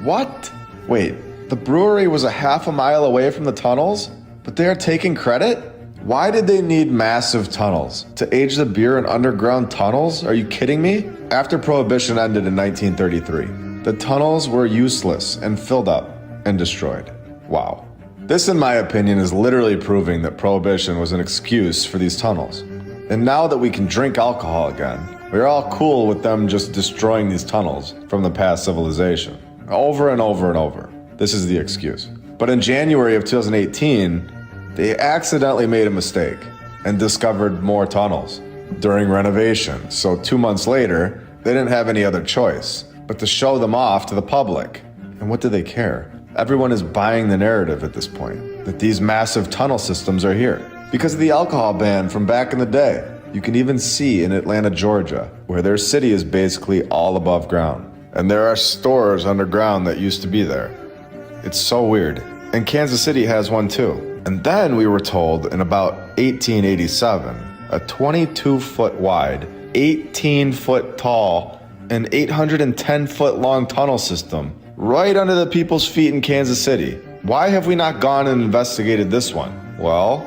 What? Wait, the brewery was a half a mile away from the tunnels, but they are taking credit? Why did they need massive tunnels? To age the beer in underground tunnels? Are you kidding me? After Prohibition ended in 1933, the tunnels were useless and filled up and destroyed. Wow. This, in my opinion, is literally proving that Prohibition was an excuse for these tunnels. And now that we can drink alcohol again, we're all cool with them just destroying these tunnels from the past civilization. Over and over and over. This is the excuse. But in January of 2018, they accidentally made a mistake and discovered more tunnels during renovation. So 2 months later, they didn't have any other choice but to show them off to the public. And what do they care? Everyone is buying the narrative at this point, that these massive tunnel systems are here. Because of the alcohol ban from back in the day. You can even see in Atlanta, Georgia, where their city is basically all above ground. And there are stores underground that used to be there. It's so weird. And Kansas City has one too. And then we were told in about 1887, a 22-foot wide, 18-foot tall, and 810-foot long tunnel system right under the people's feet in Kansas City. Why have we not gone and investigated this one? Well,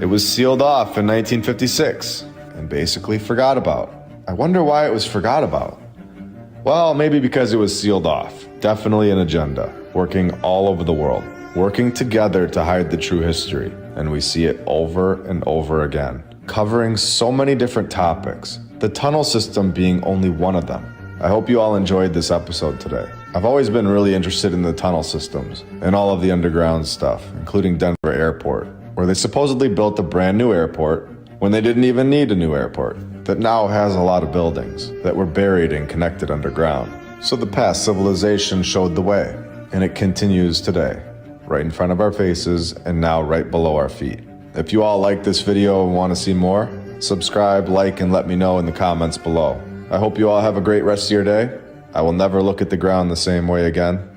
it was sealed off in 1956 and basically forgot about. I wonder why it was forgot about. Well, maybe because it was sealed off. Definitely an agenda, working all over the world, working together to hide the true history. And we see it over and over again, covering so many different topics, the tunnel system being only one of them. I hope you all enjoyed this episode today. I've always been really interested in the tunnel systems and all of the underground stuff, including Denver Airport, where they supposedly built a brand new airport when they didn't even need a new airport, that now has a lot of buildings that were buried and connected underground. So the past civilization showed the way, and it continues today, right in front of our faces and now right below our feet. If you all like this video and want to see more, subscribe, like, and let me know in the comments below. I hope you all have a great rest of your day. I will never look at the ground the same way again.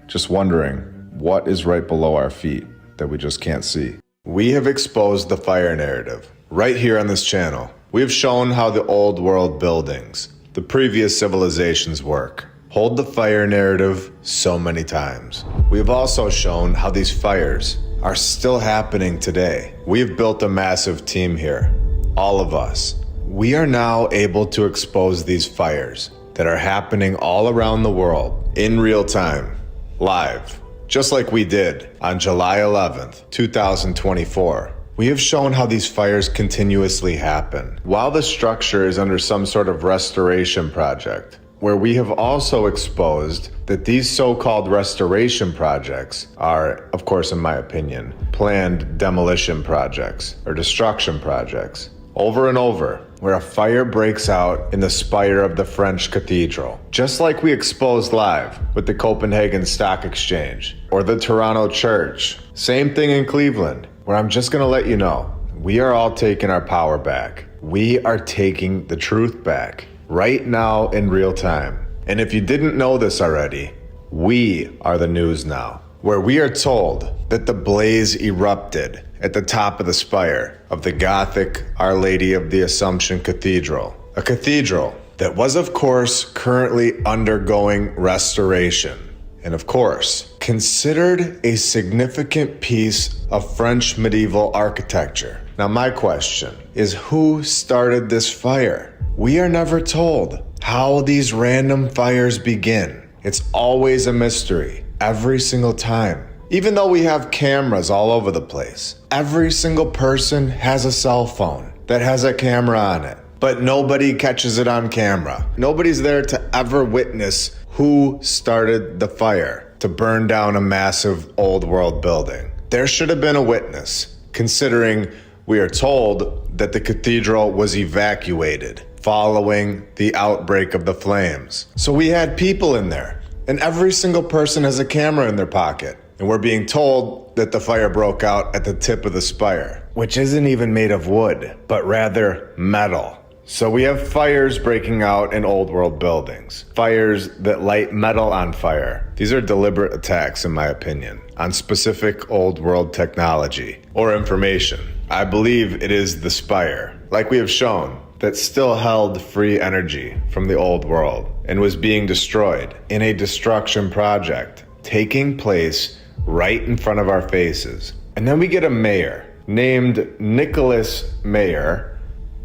Just wondering, what is right below our feet that we just can't see? We have exposed the fire narrative right here on this channel. We have shown how the old world buildings, the previous civilizations work, hold the fire narrative so many times. We have also shown how these fires are still happening today. We have built a massive team here, all of us. We are now able to expose these fires that are happening all around the world in real time, live, just like we did on July 11th, 2024. We have shown how these fires continuously happen while the structure is under some sort of restoration project, where we have also exposed that these so-called restoration projects are, of course in my opinion, planned demolition projects or destruction projects. Over and over, where a fire breaks out in the spire of the French Cathedral, just like we exposed live with the Copenhagen Stock Exchange or the Toronto Church. Same thing in Cleveland, where I'm just gonna let you know, we are all taking our power back. We are taking the truth back right now in real time. And if you didn't know this already, we are the news now, where we are told that the blaze erupted at the top of the spire of the Gothic Our Lady of the Assumption Cathedral. A cathedral that was, of course, currently undergoing restoration. And of course, considered a significant piece of French medieval architecture. Now my question is, who started this fire? We are never told how these random fires begin. It's always a mystery, every single time. Even though we have cameras all over the place, every single person has a cell phone that has a camera on it, but nobody catches it on camera. Nobody's there to ever witness who started the fire to burn down a massive old world building. There should have been a witness, considering we are told that the cathedral was evacuated following the outbreak of the flames. So we had people in there, and every single person has a camera in their pocket. And we're being told that the fire broke out at the tip of the spire, which isn't even made of wood, but rather metal. So we have fires breaking out in old world buildings, fires that light metal on fire. These are deliberate attacks, in my opinion, on specific old world technology or information. I believe it is the spire, like we have shown, that still held free energy from the old world and was being destroyed in a destruction project taking place right in front of our faces. And then we get a mayor named Nicholas Mayer,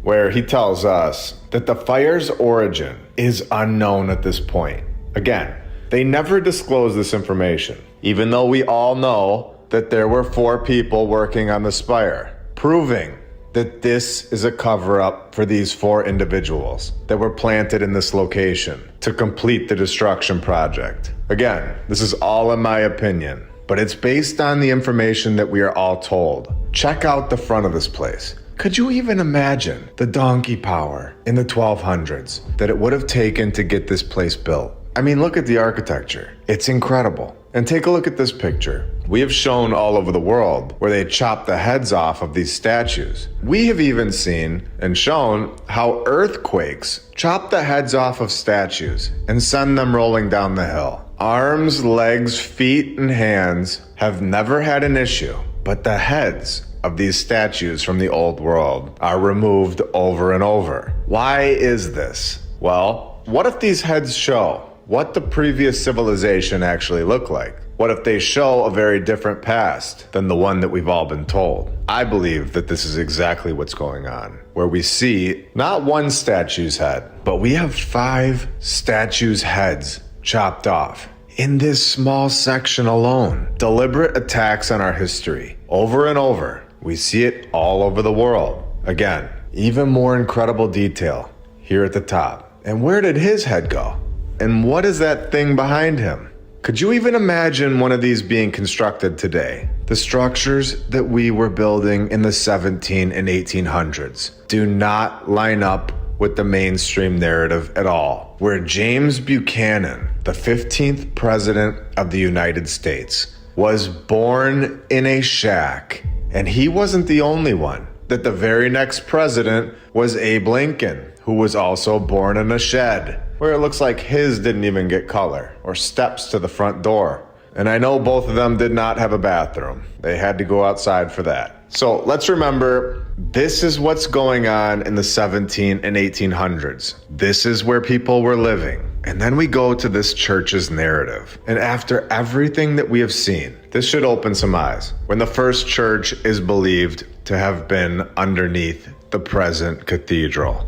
where he tells us that the fire's origin is unknown at this point. Again, they never disclose this information, even though we all know that there were 4 people working on the spire, proving that this is a cover-up for these 4 individuals that were planted in this location to complete the destruction project. Again, this is all in my opinion, but it's based on the information that we are all told. Check out the front of this place. Could you even imagine the donkey power in the 1200s that it would have taken to get this place built? I mean, look at the architecture. It's incredible. And take a look at this picture. We have shown all over the world where they chop the heads off of these statues. We have even seen and shown how earthquakes chop the heads off of statues and send them rolling down the hill. Arms, legs, feet, and hands have never had an issue, but the heads of these statues from the old world are removed over and over. Why is this? Well, what if these heads show what the previous civilization actually looked like? What if they show a very different past than the one that we've all been told? I believe that this is exactly what's going on, where we see not one statue's head, but we have 5 statues' heads chopped off. In this small section alone, deliberate attacks on our history. Over and over, we see it all over the world. Again, even more incredible detail here at the top. And where did his head go? And what is that thing behind him? Could you even imagine one of these being constructed today? The structures that we were building in the 17 and 1800s do not line up with the mainstream narrative at all, where James Buchanan, the 15th president of the United States, was born in a shack. And he wasn't the only one. That the very next president was Abe Lincoln, who was also born in a shed, where it looks like his didn't even get color or steps to the front door. And I know both of them did not have a bathroom. They had to go outside for that. So let's remember, this is what's going on in the 17 and 1800s. This is where people were living. And then we go to this church's narrative. And after everything that we have seen, this should open some eyes. When the first church is believed to have been underneath the present cathedral.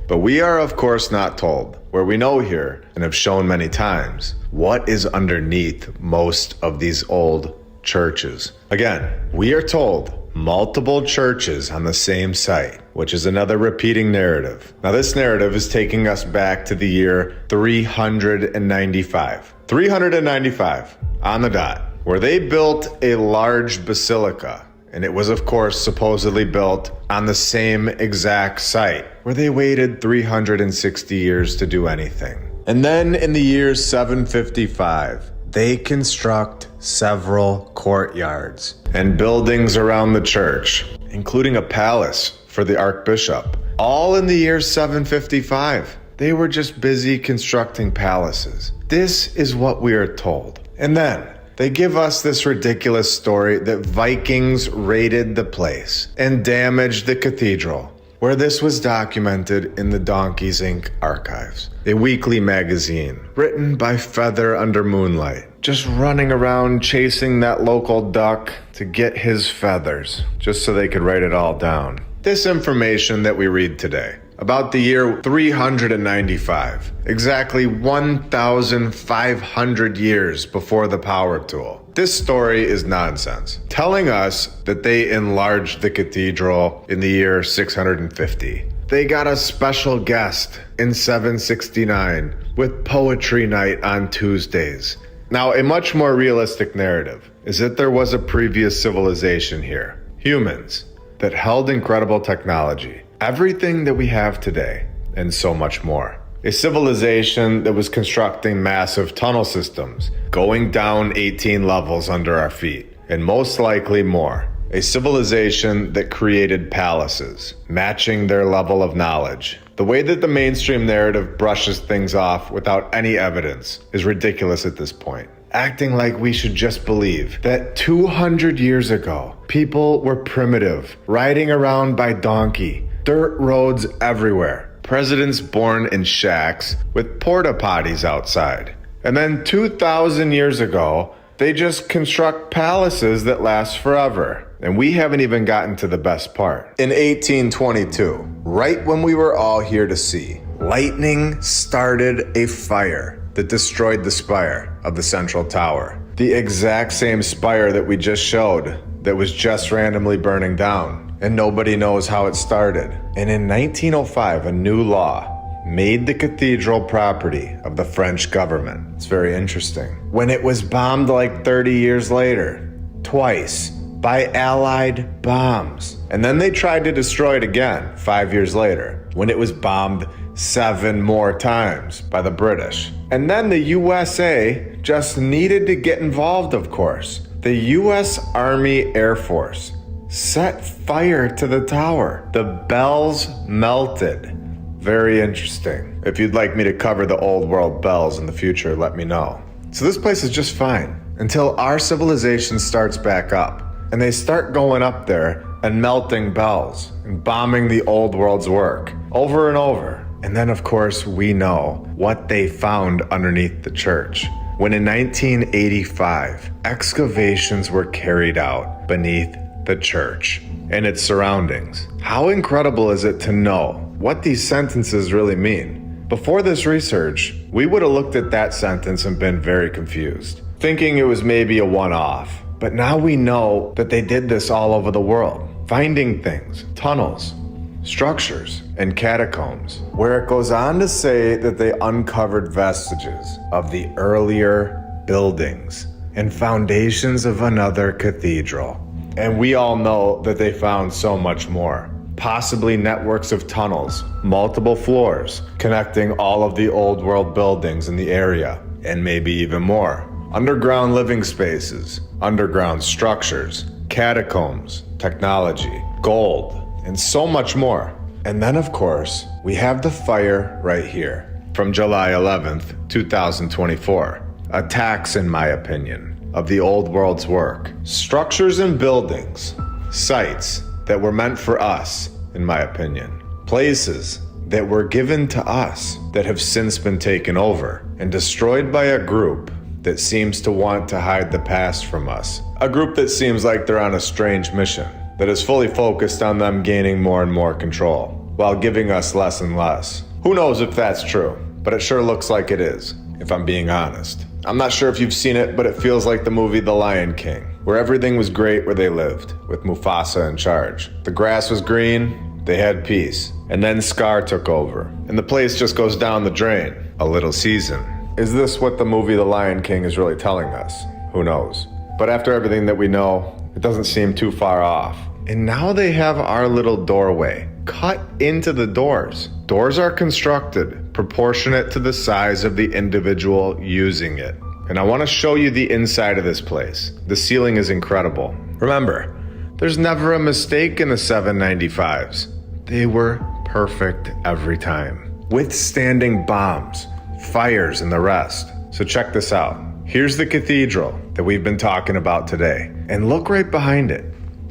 But we are, of course, not told, where we know here and have shown many times, what is underneath most of these old churches. Again, we are told multiple churches on the same site, which is another repeating narrative. Now, this narrative is taking us back to the year 395. 395 on the dot, where they built a large basilica. And it was, of course, supposedly built on the same exact site, where they waited 360 years to do anything. And then in the year 755, they construct several courtyards and buildings around the church, including a palace for the archbishop. All in the year 755. They were just busy constructing palaces. This is what we are told. And then they give us this ridiculous story that Vikings raided the place and damaged the cathedral, where this was documented in the Donkeys Inc. archives, a weekly magazine written by Feather Under Moonlight, just running around chasing that local duck to get his feathers, just so they could write it all down. This information that we read today, about the year 395, exactly 1,500 years before the power tool. This story is nonsense, telling us that they enlarged the cathedral in the year 650. They got a special guest in 769 with poetry night on Tuesdays. Now, a much more realistic narrative is that there was a previous civilization here, humans, that held incredible technology. Everything that we have today, and so much more. A civilization that was constructing massive tunnel systems, going down 18 levels under our feet, and most likely more. A civilization that created palaces, matching their level of knowledge. The way that the mainstream narrative brushes things off without any evidence is ridiculous at this point. Acting like we should just believe that 200 years ago, people were primitive, riding around by donkey, dirt roads everywhere, presidents born in shacks with porta potties outside. And then 2,000 years ago, they just construct palaces that last forever. And we haven't even gotten to the best part. In 1822, right when we were all here to see, lightning started a fire that destroyed the spire of the central tower. The exact same spire that we just showed that was just randomly burning down. And nobody knows how it started. And in 1905, a new law made the cathedral property of the French government. It's very interesting. When it was bombed like 30 years later, twice, by Allied bombs. And then they tried to destroy it again 5 years later, when it was bombed 7 more times by the British. And then the USA just needed to get involved, of course. The US Army Air Force set fire to the tower. The bells melted. Very interesting. If you'd like me to cover the old world bells in the future, let me know. So this place is just fine until our civilization starts back up and they start going up there and melting bells and bombing the old world's work over and over. And then of course we know what they found underneath the church. When in 1985, excavations were carried out beneath the church and its surroundings. How incredible is it to know what these sentences really mean? Before this research, we would have looked at that sentence and been very confused, thinking it was maybe a one-off. But now we know that they did this all over the world, finding things, tunnels, structures, and catacombs, where it goes on to say that they uncovered vestiges of the earlier buildings and foundations of another cathedral. And we all know that they found so much more. Possibly networks of tunnels, multiple floors, connecting all of the old world buildings in the area, and maybe even more. Underground living spaces, underground structures, catacombs, technology, gold, and so much more. And then of course, we have the fire right here from July 11th, 2024. Attacks, in my opinion, of the old world's work. Structures and buildings, sites that were meant for us, in my opinion. Places that were given to us that have since been taken over and destroyed by a group that seems to want to hide the past from us. A group that seems like they're on a strange mission that is fully focused on them gaining more and more control while giving us less and less. Who knows if that's true, but it sure looks like it is, if I'm being honest. I'm not sure if you've seen it, but it feels like the movie The Lion King, where everything was great where they lived, with Mufasa in charge. The grass was green, they had peace, and then Scar took over, and the place just goes down the drain. A little season. Is this what the movie The Lion King is really telling us? Who knows? But after everything that we know, it doesn't seem too far off. And now they have our little doorway cut into the doors. Doors are constructed proportionate to the size of the individual using it. And I want to show you the inside of this place. The ceiling is incredible. Remember, there's never a mistake in the 795s. They were perfect every time, withstanding bombs, fires, and the rest. So check this out. Here's the cathedral that we've been talking about today. And look right behind it.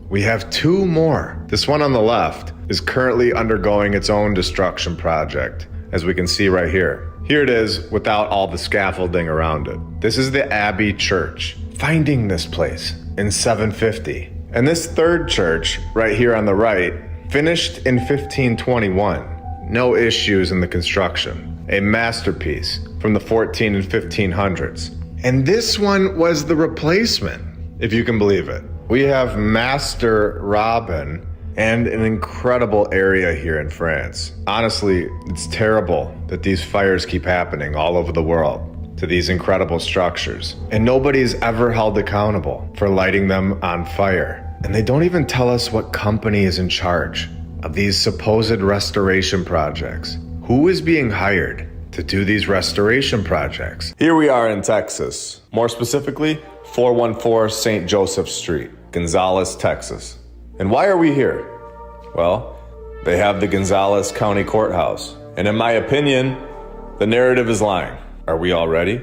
We have 2 more. This one on the left is currently undergoing its own destruction project, as we can see right here. Here it is without all the scaffolding around it. This is the Abbey Church, finding this place in 750. And this third church, right here on the right, finished in 1521. No issues in the construction. A masterpiece from the 14 and 1500s. And this one was the replacement, if you can believe it. We have Master Robin and an incredible area here in France. Honestly, it's terrible that these fires keep happening all over the world to these incredible structures. And nobody's ever held accountable for lighting them on fire. And they don't even tell us what company is in charge of these supposed restoration projects. Who is being hired to do these restoration projects? Here we are in Texas, more specifically, 414 St. Joseph Street, Gonzales, Texas. And why are we here? Well, they have the Gonzales County Courthouse. And in my opinion, the narrative is lying. Are we all ready?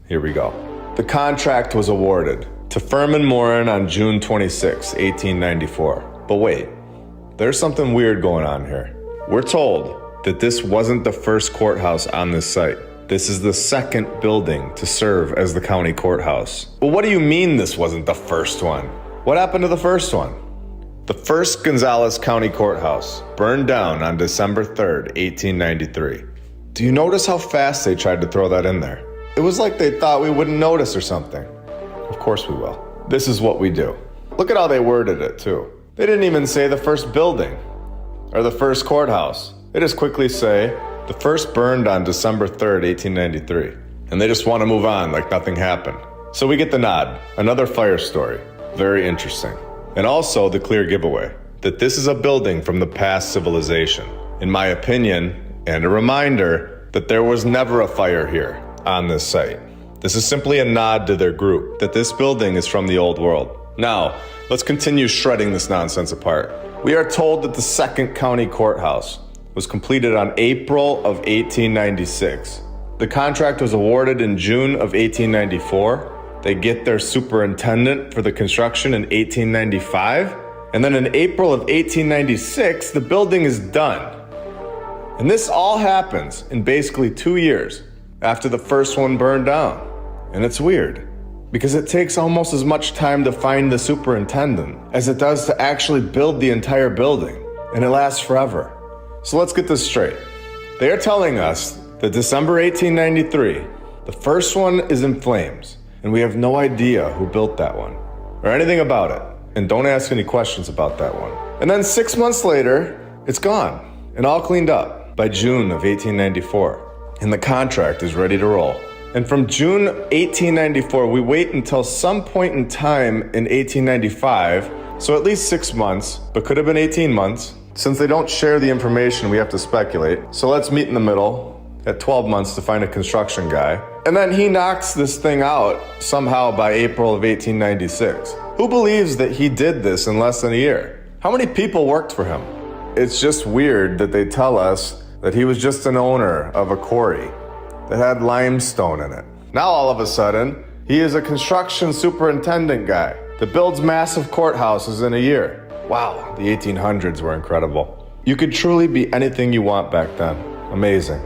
Here we go. The contract was awarded to Furman Morin on June 26, 1894. But wait, there's something weird going on here. We're told that this wasn't the first courthouse on this site. This is the second building to serve as the county courthouse. Well, what do you mean this wasn't the first one? What happened to the first one? The first Gonzales County Courthouse burned down on December 3rd, 1893. Do you notice how fast they tried to throw that in there? It was like they thought we wouldn't notice or something. Of course we will. This is what we do. Look at how they worded it, too. They didn't even say the first building or the first courthouse. They just quickly say, the first burned on December 3rd, 1893. And they just want to move on like nothing happened. So we get the nod. Another fire story. Very interesting. and also the clear giveaway that this is a building from the past civilization. In my opinion, and a reminder that there was never a fire here on this site. This is simply a nod to their group that this building is from the old world. Now, let's continue shredding this nonsense apart. We are told that the second county courthouse was completed on April of 1896. The contract was awarded in June of 1894. They get their superintendent for the construction in 1895. And then in April of 1896, the building is done. And this all happens in basically 2 years after the first one burned down. And it's weird, because it takes almost as much time to find the superintendent as it does to actually build the entire building, and it lasts forever. So let's get this straight. They are telling us that December 1893, the first one is in flames, and we have no idea who built that one, or anything about it, and don't ask any questions about that one. And then 6 months later, it's gone, and all cleaned up by June of 1894, and the contract is ready to roll. And from June 1894, we wait until some point in time in 1895, so at least 6 months, but could have been 18 months. Since they don't share the information, we have to speculate. So let's meet in the middle at 12 months to find a construction guy. And then he knocks this thing out somehow by April of 1896. Who believes that he did this in less than a year? How many people worked for him? It's just weird that they tell us that he was just an owner of a quarry that had limestone in it. Now all of a sudden, he is a construction superintendent guy that builds massive courthouses in a year. Wow, the 1800s were incredible. You could truly be anything you want back then. Amazing.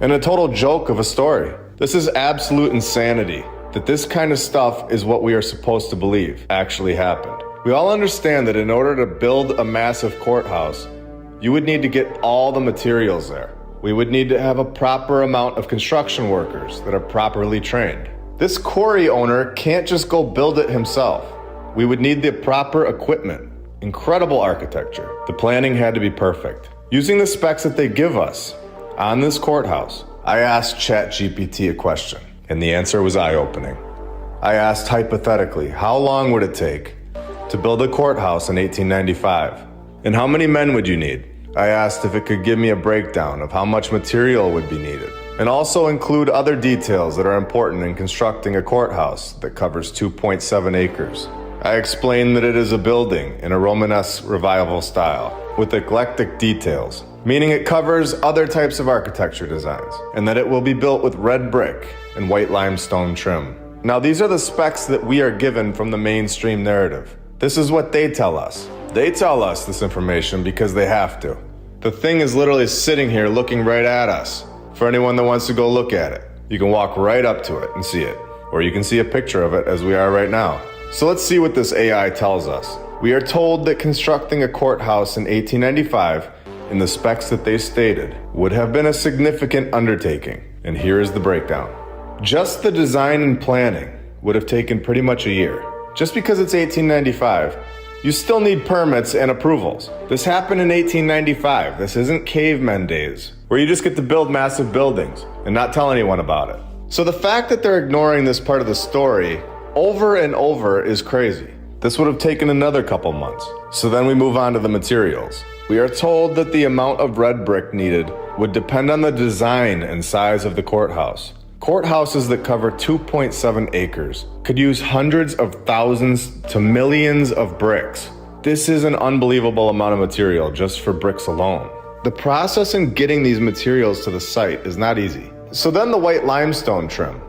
And a total joke of a story. This is absolute insanity that this kind of stuff is what we are supposed to believe actually happened. We all understand that in order to build a massive courthouse, you would need to get all the materials there. We would need to have a proper amount of construction workers that are properly trained. This quarry owner can't just go build it himself. We would need the proper equipment. Incredible architecture. The planning had to be perfect. Using the specs that they give us on this courthouse, I asked ChatGPT a question, and the answer was eye-opening. I asked hypothetically, how long would it take to build a courthouse in 1895? And how many men would you need? I asked if it could give me a breakdown of how much material would be needed, and also include other details that are important in constructing a courthouse that covers 2.7 acres. I explained that it is a building in a Romanesque revival style, with eclectic details, meaning it covers other types of architecture designs, and that it will be built with red brick and white limestone trim. Now these are the specs that we are given from the mainstream narrative. This is what they tell us. They tell us this information because they have to. The thing is literally sitting here looking right at us. For anyone that wants to go look at it, you can walk right up to it and see it. Or you can see a picture of it as we are right now. So let's see what this AI tells us. We are told that constructing a courthouse in 1895, in the specs that they stated, would have been a significant undertaking. And here is the breakdown. Just the design and planning would have taken pretty much a year. Just because it's 1895, you still need permits and approvals. This happened in 1895. This isn't cavemen days, where you just get to build massive buildings and not tell anyone about it. So the fact that they're ignoring this part of the story over and over is crazy. This would have taken another couple months. So then we move on to the materials. We are told that the amount of red brick needed would depend on the design and size of the courthouse. Courthouses that cover 2.7 acres could use hundreds of thousands to millions of bricks. This is an unbelievable amount of material just for bricks alone. The process in getting these materials to the site is not easy. So then the white limestone trim.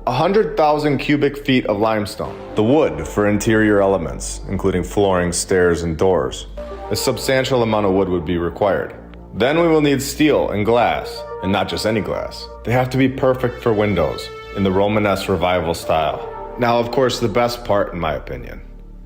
100,000 cubic feet of limestone. The wood for interior elements, including flooring, stairs, and doors. A substantial amount of wood would be required. Then we will need steel and glass, and not just any glass. They have to be perfect for windows, in the Romanesque revival style. Now, of course, the best part, in my opinion,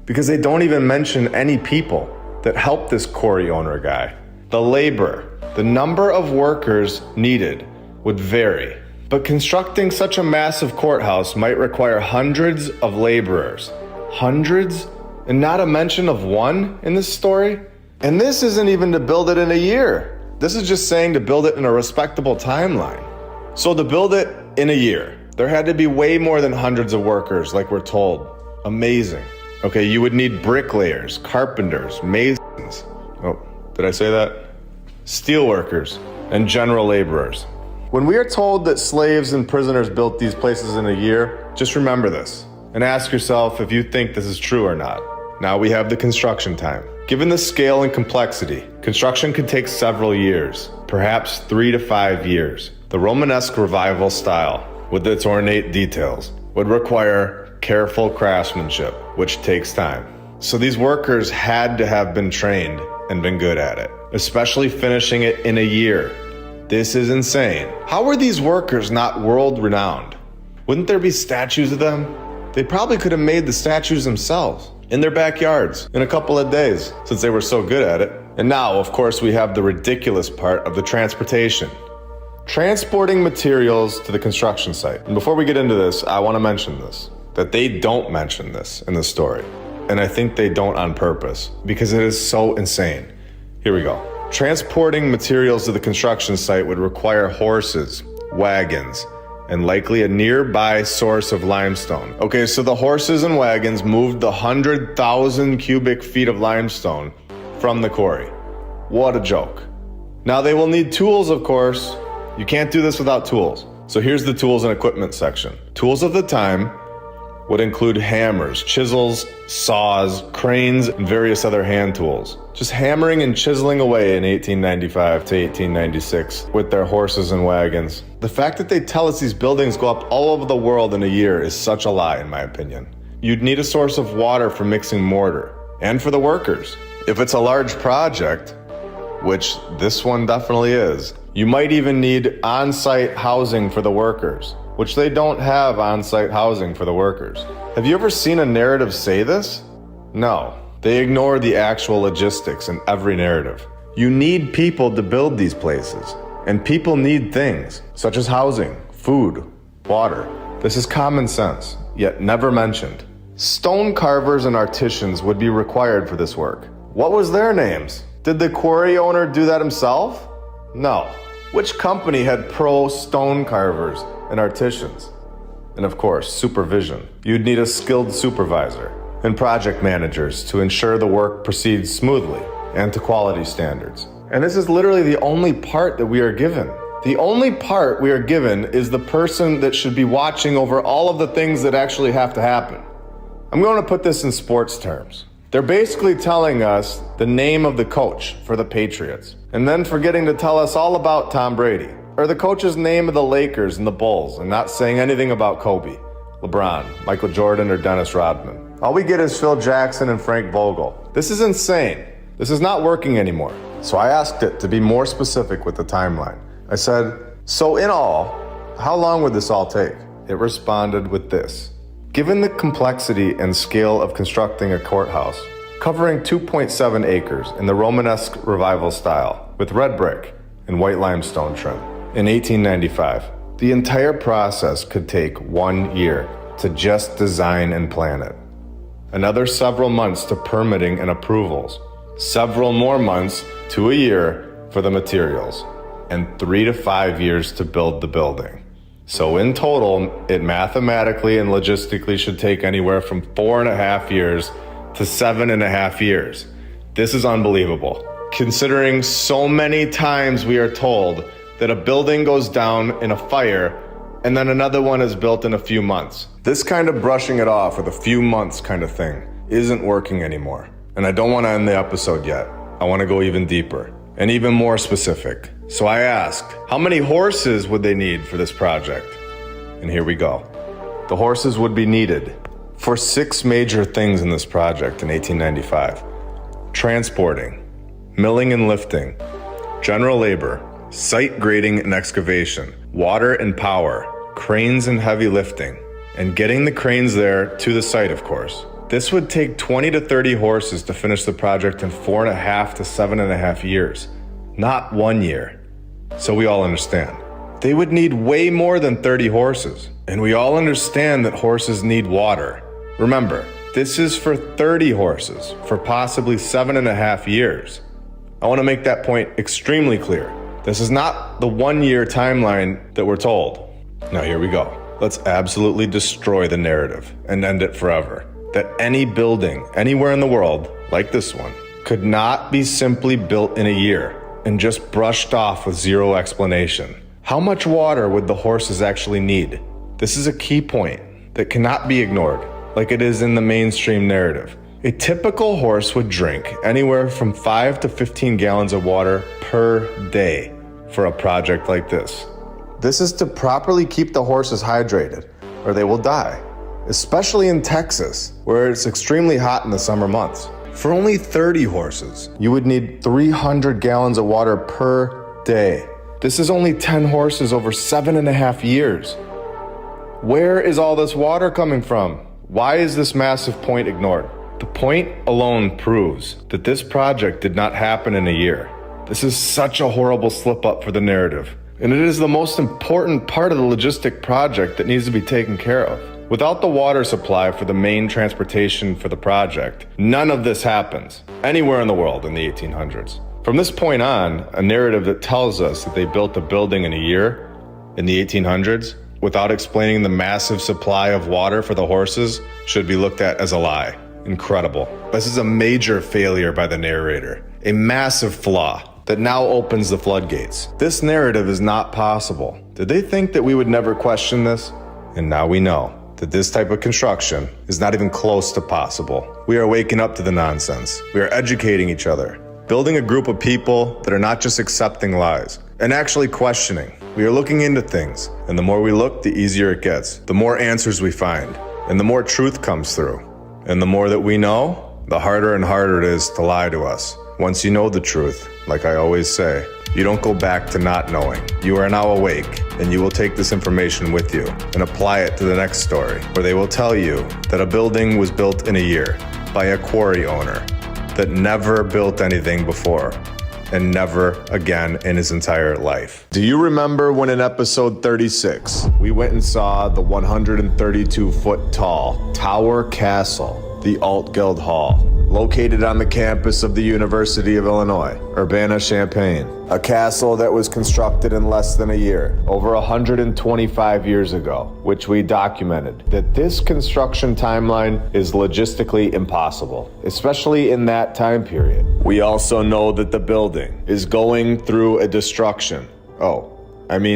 because they don't even mention any people that help this quarry owner guy. The labor, the number of workers needed would vary, but constructing such a massive courthouse might require hundreds of laborers. Hundreds? And not a mention of one in this story? And this isn't even to build it in a year. This is just saying to build it in a respectable timeline. So to build it in a year, there had to be way more than hundreds of workers like we're told. Amazing. Okay, you would need bricklayers, carpenters, masons. Oh, did I say that? Steelworkers, and general laborers. When we are told that slaves and prisoners built these places in a year, just remember this and ask yourself if you think this is true or not. Now we have the construction time. Given the scale and complexity, construction could take several years, perhaps 3 to 5 years. The Romanesque revival style, with its ornate details, would require careful craftsmanship, which takes time. So these workers had to have been trained and been good at it, especially finishing it in a year. This is insane. How were these workers not world-renowned? Wouldn't there be statues of them? They probably could have made the statues themselves in their backyards in a couple of days, since they were so good at it. And now, of course, we have the ridiculous part of the transportation. Transporting materials to the construction site. And before we get into this, I want to mention this, that they don't mention this in the story. And I think they don't on purpose, because it is so insane. Here we go. Transporting materials to the construction site would require horses, wagons, and likely a nearby source of limestone. Okay, so the horses and wagons moved the 100,000 cubic feet of limestone from the quarry. What a joke. Now they will need tools, of course. You can't do this without tools. So here's the tools and equipment section. Tools of the time would include hammers, chisels, saws, cranes, and various other hand tools. Just hammering and chiseling away in 1895 to 1896 with their horses and wagons. The fact that they tell us these buildings go up all over the world in a year is such a lie, in my opinion. You'd need a source of water for mixing mortar, and for the workers. If it's a large project, which this one definitely is, you might even need on-site housing for the workers, which they don't have on-site housing for the workers. Have you ever seen a narrative say this? No. They ignore the actual logistics in every narrative. You need people to build these places, and people need things, such as housing, food, water. This is common sense, yet never mentioned. Stone carvers and artisans would be required for this work. What was their names? Did the quarry owner do that himself? No. Which company had pro stone carvers and artisans? And of course, supervision. You'd need a skilled supervisor and project managers to ensure the work proceeds smoothly and to quality standards. And this is literally the only part that we are given. The only part we are given is the person that should be watching over all of the things that actually have to happen. I'm going to put this in sports terms. They're basically telling us the name of the coach for the Patriots, and then forgetting to tell us all about Tom Brady, or the coach's name of the Lakers and the Bulls, and not saying anything about Kobe, LeBron, Michael Jordan, or Dennis Rodman. All we get is Phil Jackson and Frank Vogel. This is insane. This is not working anymore. So I asked it to be more specific with the timeline. I said, so in all, how long would this all take? It responded with this. Given the complexity and scale of constructing a courthouse, covering 2.7 acres in the Romanesque revival style, with red brick and white limestone trim, in 1895, the entire process could take 1 year to just design and plan it. Another several months to permitting and approvals, several more months to a year for the materials, and 3 to 5 years to build the building. So in total, it mathematically and logistically should take anywhere from 4.5 years to 7.5 years. This is unbelievable, considering so many times we are told that a building goes down in a fire and then another one is built in a few months. This kind of brushing it off with a few months kind of thing isn't working anymore. And I don't want to end the episode yet. I want to go even deeper and even more specific. So I asked, how many horses would they need for this project? And here we go. The horses would be needed for 6 major things in this project in 1895. Transporting, milling and lifting, general labor, site grading and excavation, water and power, cranes and heavy lifting, and getting the cranes there to the site, of course. This would take 20 to 30 horses to finish the project in 4.5 to 7.5 years, not 1 year. So we all understand. They would need way more than 30 horses, and we all understand that horses need water. Remember, this is for 30 horses for possibly 7.5 years. I want to make that point extremely clear. This is not the 1 year timeline that we're told. Now here we go. Let's absolutely destroy the narrative and end it forever. that any building anywhere in the world, like this one, could not be simply built in a year and just brushed off with zero explanation. How much water would the horses actually need? This is a key point that cannot be ignored, like it is in the mainstream narrative. A typical horse would drink anywhere from 5 to 15 gallons of water per day for a project like this. This is to properly keep the horses hydrated, or they will die, especially in Texas, where it's extremely hot in the summer months. For only 30 horses, you would need 300 gallons of water per day. This is only 10 horses over 7.5 years. Where is all this water coming from? Why is this massive point ignored? The point alone proves that this project did not happen in a year. This is such a horrible slip up for the narrative. And it is the most important part of the logistic project that needs to be taken care of. Without the water supply for the main transportation for the project, none of this happens anywhere in the world in the 1800s. From this point on, a narrative that tells us that they built a building in a year in the 1800s without explaining the massive supply of water for the horses should be looked at as a lie. Incredible. This is a major failure by the narrator, a massive flaw that now opens the floodgates. This narrative is not possible. Did they think that we would never question this? And now we know that this type of construction is not even close to possible. We are waking up to the nonsense. We are educating each other, building a group of people that are not just accepting lies and actually questioning. We are looking into things, and the more we look, the easier it gets. The more answers we find, and the more truth comes through. And the more that we know, the harder and harder it is to lie to us. Once you know the truth, like I always say, you don't go back to not knowing. You are now awake, and you will take this information with you and apply it to the next story, where they will tell you that a building was built in a year by a quarry owner that never built anything before and never again in his entire life. Do you remember when in episode 36, we went and saw the 132-foot tall Tower Castle, the Alt Guild Hall, located on the campus of the University of Illinois, Urbana-Champaign, a castle that was constructed in less than a year, over 125 years ago, which we documented that this construction timeline is logistically impossible, especially in that time period. We also know that the building is going through a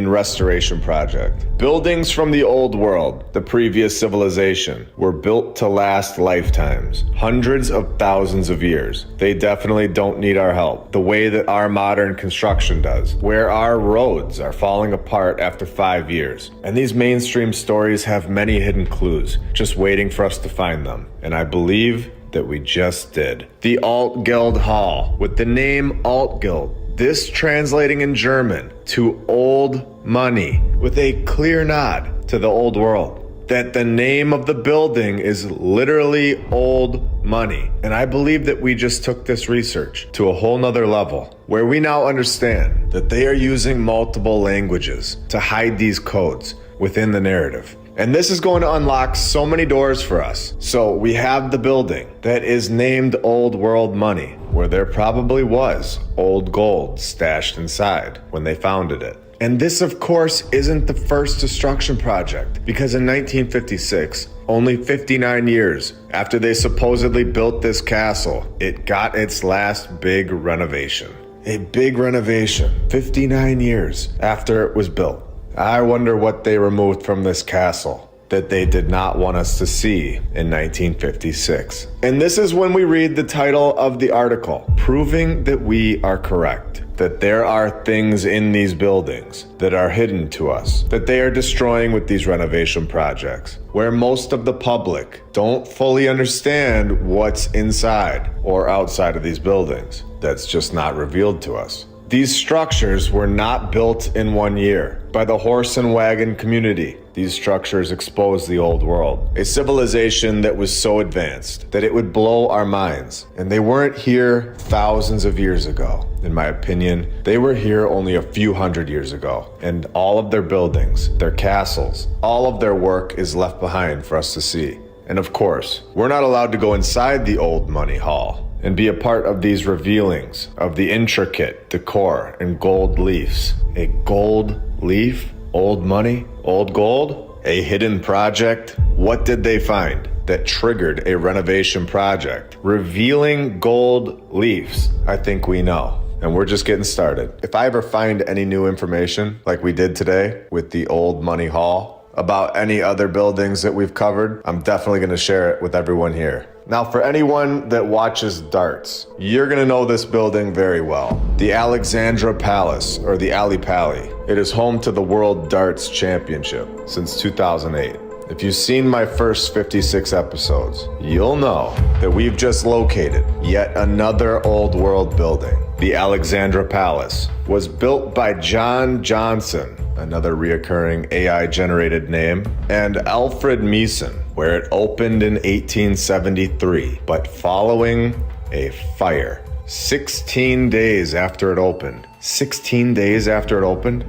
restoration project. Buildings from the old world, the previous civilization, were built to last lifetimes, hundreds of thousands of years. They definitely don't need our help, the way that our modern construction does, where our roads are falling apart after 5 years. And these mainstream stories have many hidden clues, just waiting for us to find them. And I believe that we just did. The Alt Guild Hall, with the name Alt Guild, this translating in German to old money, with a clear nod to the old world, that the name of the building is literally old money. And I believe that we just took this research to a whole nother level, where we now understand that they are using multiple languages to hide these codes within the narrative. And this is going to unlock so many doors for us. So we have the building that is named Old World Money, where there probably was old gold stashed inside when they founded it. And this, of course, isn't the first destruction project, because in 1956, only 59 years after they supposedly built this castle, it got its last big renovation. A big renovation, 59 years after it was built. I wonder what they removed from this castle that they did not want us to see in 1956. And this is when we read the title of the article, proving that we are correct, that there are things in these buildings that are hidden to us, that they are destroying with these renovation projects, where most of the public don't fully understand what's inside or outside of these buildings. That's just not revealed to us. These structures were not built in 1 year by the horse and wagon community. These structures expose the old world, a civilization that was so advanced that it would blow our minds. And they weren't here thousands of years ago. In my opinion, they were here only a few hundred years ago. And all of their buildings, their castles, all of their work is left behind for us to see. And of course, we're not allowed to go inside the old money hall and be a part of these revealings of the intricate decor and gold leafs. A gold leaf? Old money? Old gold? A hidden project? What did they find? that triggered a renovation project. Revealing gold leafs, I think we know. And we're just getting started. If I ever find any new information, like we did today with the Old Money Hall, about any other buildings that we've covered, I'm definitely gonna share it with everyone here. Now, for anyone that watches darts, you're gonna know this building very well. The Alexandra Palace, or the Ali Pali. It is home to the World Darts Championship since 2008. If you've seen my first 56 episodes, you'll know that we've just located yet another old world building. The Alexandra Palace was built by John Johnson, another reoccurring AI-generated name, and Alfred Meeson, where it opened in 1873, but following a fire. 16 days after it opened. 16 days after it opened?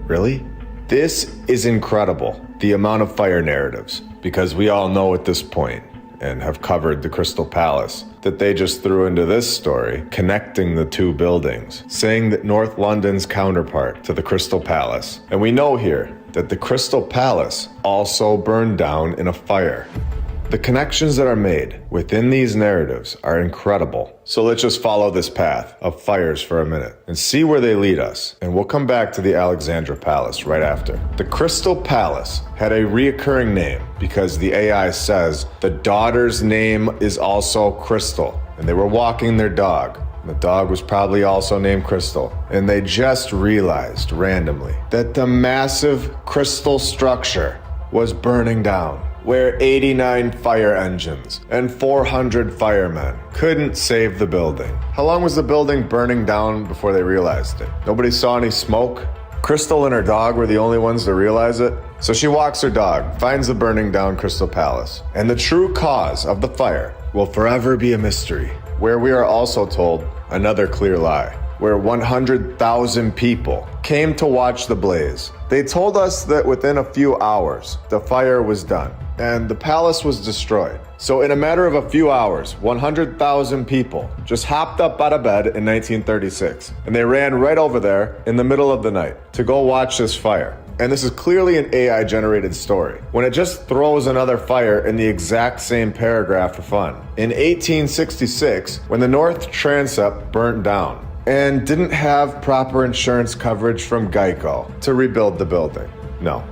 Really? This is incredible, the amount of fire narratives, because we all know at this point, and have covered the Crystal Palace, that they just threw into this story, connecting the two buildings, saying that North London's counterpart to the Crystal Palace. And we know here that the Crystal Palace also burned down in a fire. The connections that are made within these narratives are incredible. So let's just follow this path of fires for a minute and see where they lead us. And we'll come back to the Alexandra Palace right after. The Crystal Palace had a reoccurring name because the AI says the daughter's name is also Crystal. And they were walking their dog. The dog was probably also named Crystal. And they just realized randomly that the massive crystal structure was burning down, where 89 fire engines and 400 firemen couldn't save the building. How long was the building burning down before they realized it? Nobody saw any smoke? Crystal and her dog were the only ones to realize it. So she walks her dog, finds the burning down Crystal Palace. And the true cause of the fire will forever be a mystery, where we are also told another clear lie, where 100,000 people came to watch the blaze. They told us that within a few hours, the fire was done and the palace was destroyed. So in a matter of a few hours, 100,000 people just hopped up out of bed in 1936, and they ran right over there in the middle of the night to go watch this fire. And this is clearly an AI-generated story, when it just throws another fire in the exact same paragraph for fun. In 1866, when the North Transept burnt down and didn't have proper insurance coverage from Geico to rebuild the building. No.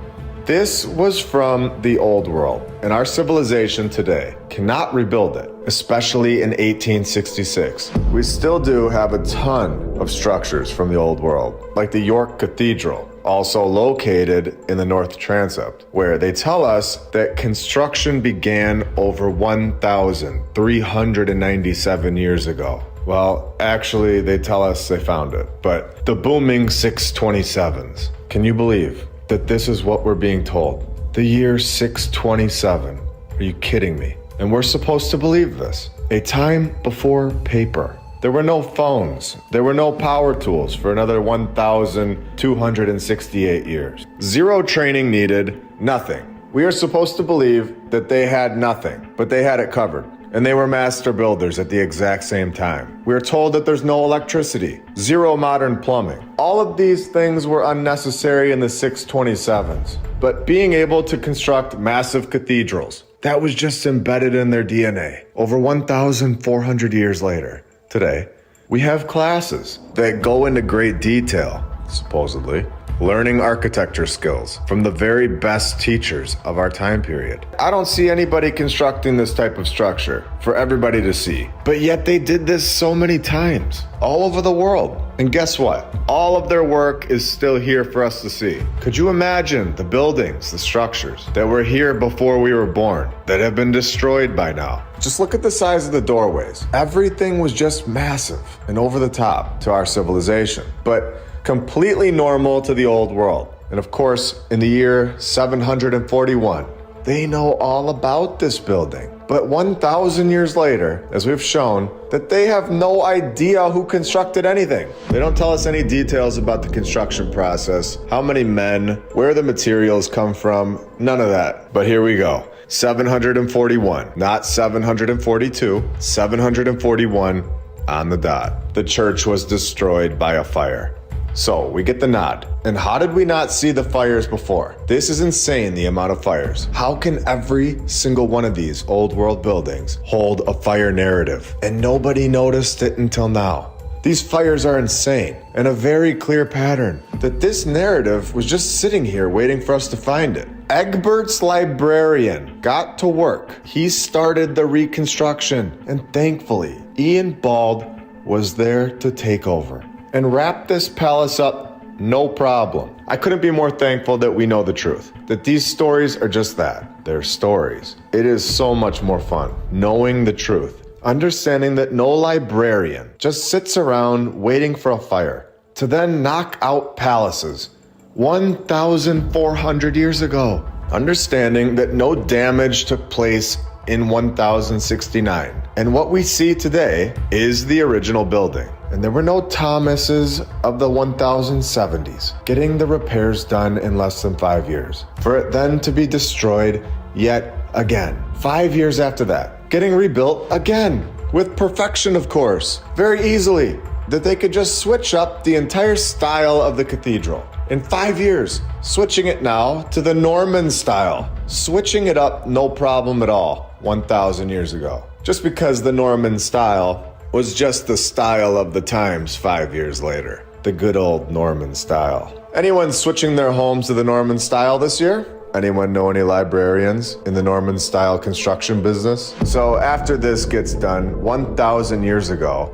This was from the old world, and our civilization today cannot rebuild it, especially in 1866. We still do have a ton of structures from the old world, like the York Cathedral, also located in the North Transept, where they tell us that construction began over 1,397 years ago. Well, actually, they tell us they found it, but the booming 627s. Can you believe that this is what we're being told? The year 627. Are you kidding me? And we're supposed to believe this. A time before paper. There were no phones. There were no power tools for another 1,268 years. Zero training needed, nothing. We are supposed to believe that they had nothing, but they had it covered. And they were master builders at the exact same time. We are told that there's no electricity, zero modern plumbing. All of these things were unnecessary in the 627s. But being able to construct massive cathedrals, that was just embedded in their DNA. Over 1,400 years later, today, we have classes that go into great detail, supposedly, learning architecture skills from the very best teachers of our time period. I don't see anybody constructing this type of structure for everybody to see, but yet they did this so many times, all over the world. And guess what? All of their work is still here for us to see. Could you imagine the buildings, the structures that were here before we were born, that have been destroyed by now? Just look at the size of the doorways. Everything was just massive and over the top to our civilization. But completely normal to the old world. And of course, in the year 741, they know all about this building. But 1,000 years later, as we've shown, that they have no idea who constructed anything. They don't tell us any details about the construction process, how many men, where the materials come from, none of that. But here we go. 741, not 742, 741 on the dot. The church was destroyed by a fire. So we get the nod. And how did we not see the fires before? This is insane, the amount of fires. How can every single one of these old world buildings hold a fire narrative and nobody noticed it until now? These fires are insane, and a very clear pattern that this narrative was just sitting here waiting for us to find it. Egbert's librarian got to work. He started the reconstruction, and thankfully, Ian Bald was there to take over and wrap this palace up, no problem. I couldn't be more thankful that we know the truth, that these stories are just that, they're stories. It is so much more fun knowing the truth. Understanding that no librarian just sits around waiting for a fire to then knock out palaces 1,400 years ago. Understanding that no damage took place in 1069. And what we see today is the original building. And there were no Thomases of the 1070s getting the repairs done in less than 5 years, for it then to be destroyed yet again. 5 years after that, getting rebuilt again, with perfection of course, very easily, that they could just switch up the entire style of the cathedral. In 5 years, switching it now to the Norman style, switching it up no problem at all 1,000 years ago. Just because the Norman style was just the style of the times 5 years later. The good old Norman style. Anyone switching their homes to the Norman style this year? Anyone know any librarians in the Norman style construction business? So after this gets done 1,000 years ago,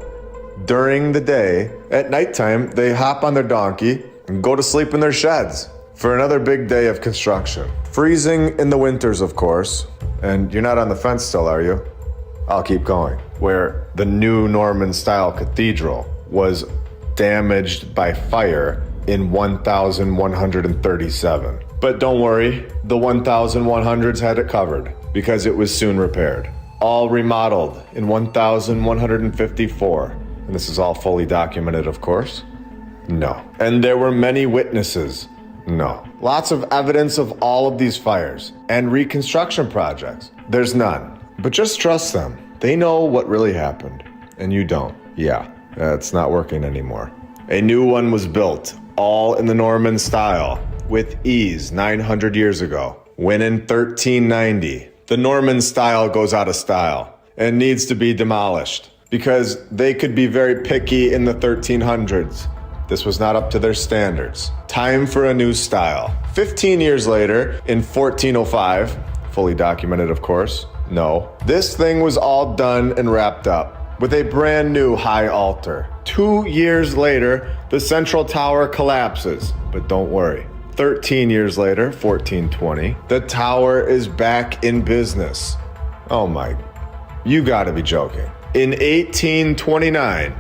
during the day, at nighttime, they hop on their donkey and go to sleep in their sheds for another big day of construction. Freezing in the winters, of course. And you're not on the fence still, are you? I'll keep going. Where the new Norman style cathedral was damaged by fire in 1137. But don't worry, the 1100s had it covered because it was soon repaired. All remodeled in 1154. And this is all fully documented, of course? No. And there were many witnesses? No. Lots of evidence of all of these fires and reconstruction projects? There's none. But just trust them. They know what really happened, and you don't. Yeah, it's not working anymore. A new one was built, all in the Norman style, with ease 900 years ago. When in 1390, the Norman style goes out of style and needs to be demolished because they could be very picky in the 1300s. This was not up to their standards. Time for a new style. 15 years later, in 1405, fully documented of course, no, this thing was all done and wrapped up with a brand new high altar. 2 years later, the central tower collapses, but don't worry. 13 years later, 1420, the tower is back in business. Oh my, you gotta be joking. In 1829,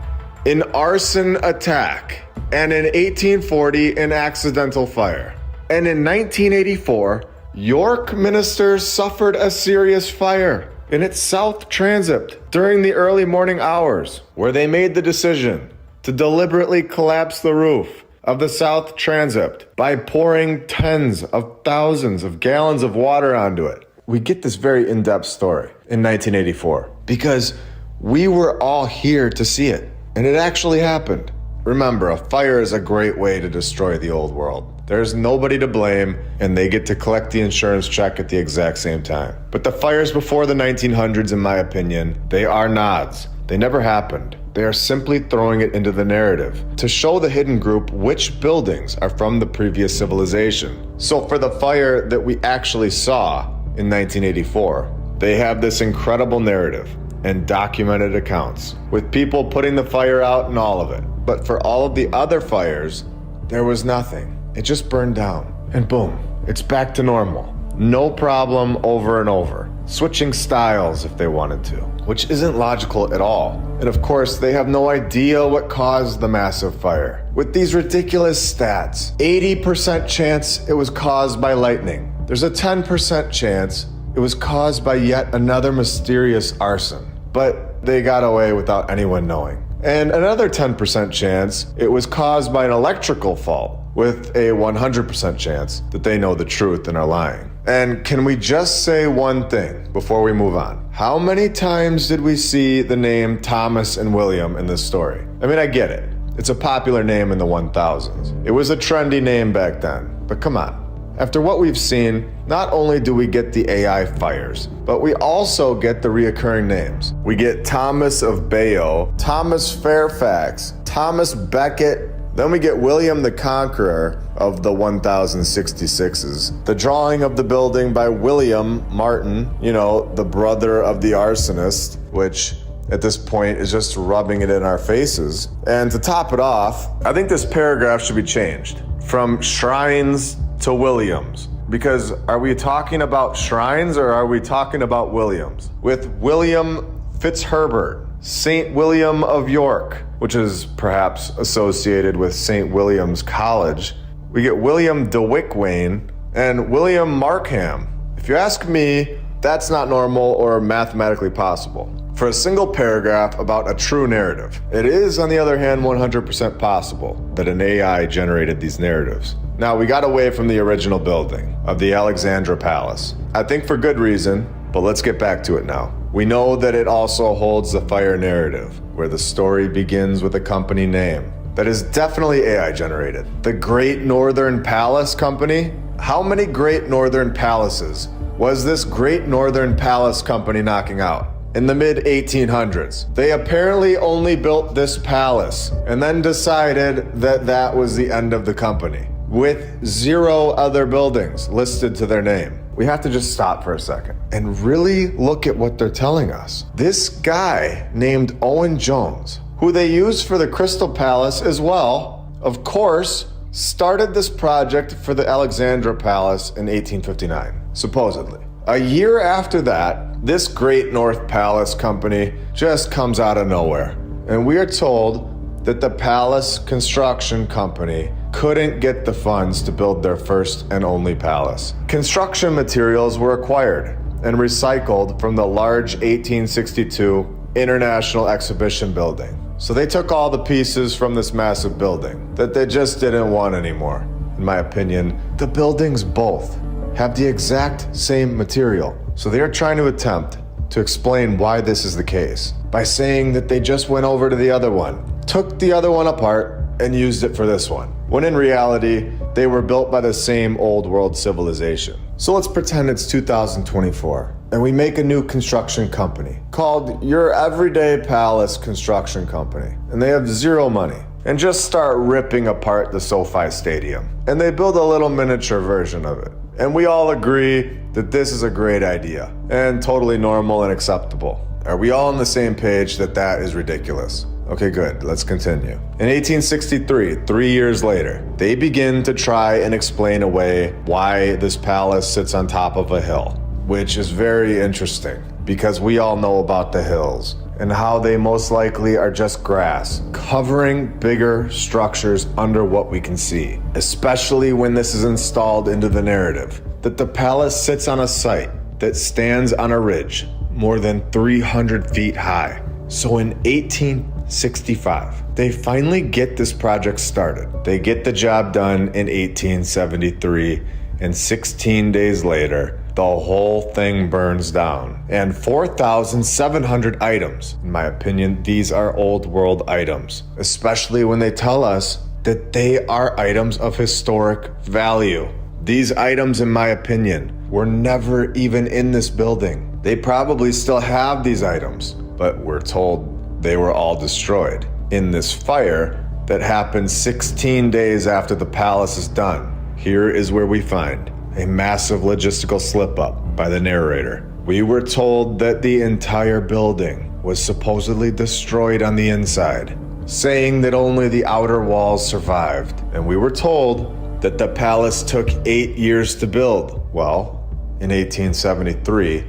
an arson attack, and in 1840, an accidental fire. And in 1984, York Minster suffered a serious fire in its south transept during the early morning hours, where they made the decision to deliberately collapse the roof of the south transept by pouring tens of thousands of gallons of water onto it. We get this very in-depth story in 1984 because we were all here to see it, and it actually happened. Remember, a fire is a great way to destroy the old world. There's nobody to blame, and they get to collect the insurance check at the exact same time. But the fires before the 1900s, in my opinion, they are nods. They never happened. They are simply throwing it into the narrative to show the hidden group which buildings are from the previous civilization. So for the fire that we actually saw in 1984, they have this incredible narrative and documented accounts with people putting the fire out and all of it. But for all of the other fires, there was nothing. It just burned down, and boom, it's back to normal. No problem over and over. Switching styles if they wanted to, which isn't logical at all. And of course, they have no idea what caused the massive fire. With these ridiculous stats, 80% chance it was caused by lightning. There's a 10% chance it was caused by yet another mysterious arson. But they got away without anyone knowing. And another 10% chance it was caused by an electrical fault, with a 100% chance that they know the truth and are lying. And can we just say one thing before we move on? How many times did we see the name Thomas and William in this story? I mean, I get it. It's a popular name in the 1000s. It was a trendy name back then, but come on. After what we've seen, not only do we get the AI fires, but we also get the reoccurring names. We get Thomas of Bayeux, Thomas Fairfax, Thomas Becket, then we get William the Conqueror of the 1066s. The drawing of the building by William Martin, the brother of the arsonist, which at this point is just rubbing it in our faces. And to top it off, I think this paragraph should be changed from shrines to Williams. Because are we talking about shrines or are we talking about Williams? With William Fitzherbert, St. William of York, which is perhaps associated with St. William's College, we get William de Wickwayne and William Markham. If you ask me, that's not normal or mathematically possible for a single paragraph about a true narrative. It is, on the other hand, 100% possible that an AI generated these narratives. Now, we got away from the original building of the Alexandra Palace. I think for good reason, but let's get back to it now. We know that it also holds the fire narrative, where the story begins with a company name that is definitely AI generated. The Great Northern Palace Company? How many Great Northern Palaces was this Great Northern Palace Company knocking out? In the mid-1800s. They apparently only built this palace and then decided that that was the end of the company, with 0 other buildings listed to their name. We have to just stop for a second and really look at what they're telling us. This guy named Owen Jones, who they used for the Crystal Palace as well, of course, started this project for the Alexandra Palace in 1859, supposedly. A year after that, this Great North Palace Company just comes out of nowhere. And we are told that the Palace Construction Company couldn't get the funds to build their first and only palace. Construction materials were acquired and recycled from the large 1862 International Exhibition Building. So they took all the pieces from this massive building that they just didn't want anymore. In my opinion, the buildings both have the exact same material. So they are trying to attempt to explain why this is the case by saying that they just went over to the other one, took the other one apart, and used it for this one, when in reality, they were built by the same old world civilization. So let's pretend it's 2024, and we make a new construction company called Your Everyday Palace Construction Company, and they have 0 money, and just start ripping apart the SoFi Stadium. And they build a little miniature version of it. And we all agree that this is a great idea and totally normal and acceptable. Are we all on the same page that that is ridiculous? Okay, good. Let's continue. In 1863, 3 years later, they begin to try and explain away why this palace sits on top of a hill, which is very interesting because we all know about the hills and how they most likely are just grass, covering bigger structures under what we can see, especially when this is installed into the narrative, that the palace sits on a site that stands on a ridge more than 300 feet high. So in 1865, they finally get this project started. They get the job done in 1873, and 16 days later, the whole thing burns down. And 4,700 items. In my opinion, these are old world items, especially when they tell us that they are items of historic value. These items, in my opinion, were never even in this building. They probably still have these items, but we're told they were all destroyed in this fire that happened 16 days after the palace is done. Here is where we find a massive logistical slip-up by the narrator. We were told that the entire building was supposedly destroyed on the inside, saying that only the outer walls survived. And we were told that the palace took 8 years to build. Well, in 1873,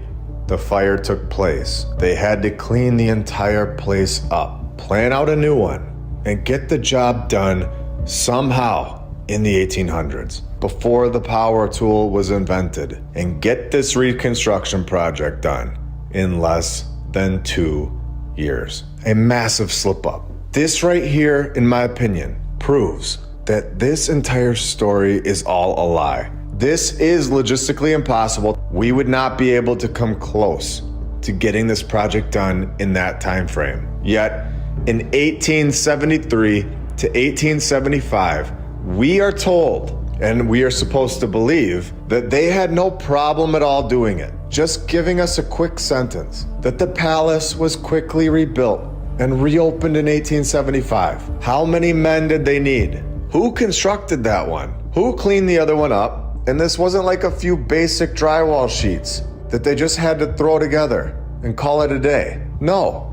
the fire took place. They had to clean the entire place up, plan out a new one, and get the job done somehow in the 1800s, before the power tool was invented, and get this reconstruction project done in less than 2 years. A massive slip up. This right here, in my opinion, proves that this entire story is all a lie. This is logistically impossible. We would not be able to come close to getting this project done in that time frame. Yet, in 1873, to 1875, we are told, and we are supposed to believe, that they had no problem at all doing it. Just giving us a quick sentence that the palace was quickly rebuilt and reopened in 1875. How many men did they need? Who constructed that one? Who cleaned the other one up? And this wasn't like a few basic drywall sheets that they just had to throw together and call it a day. No.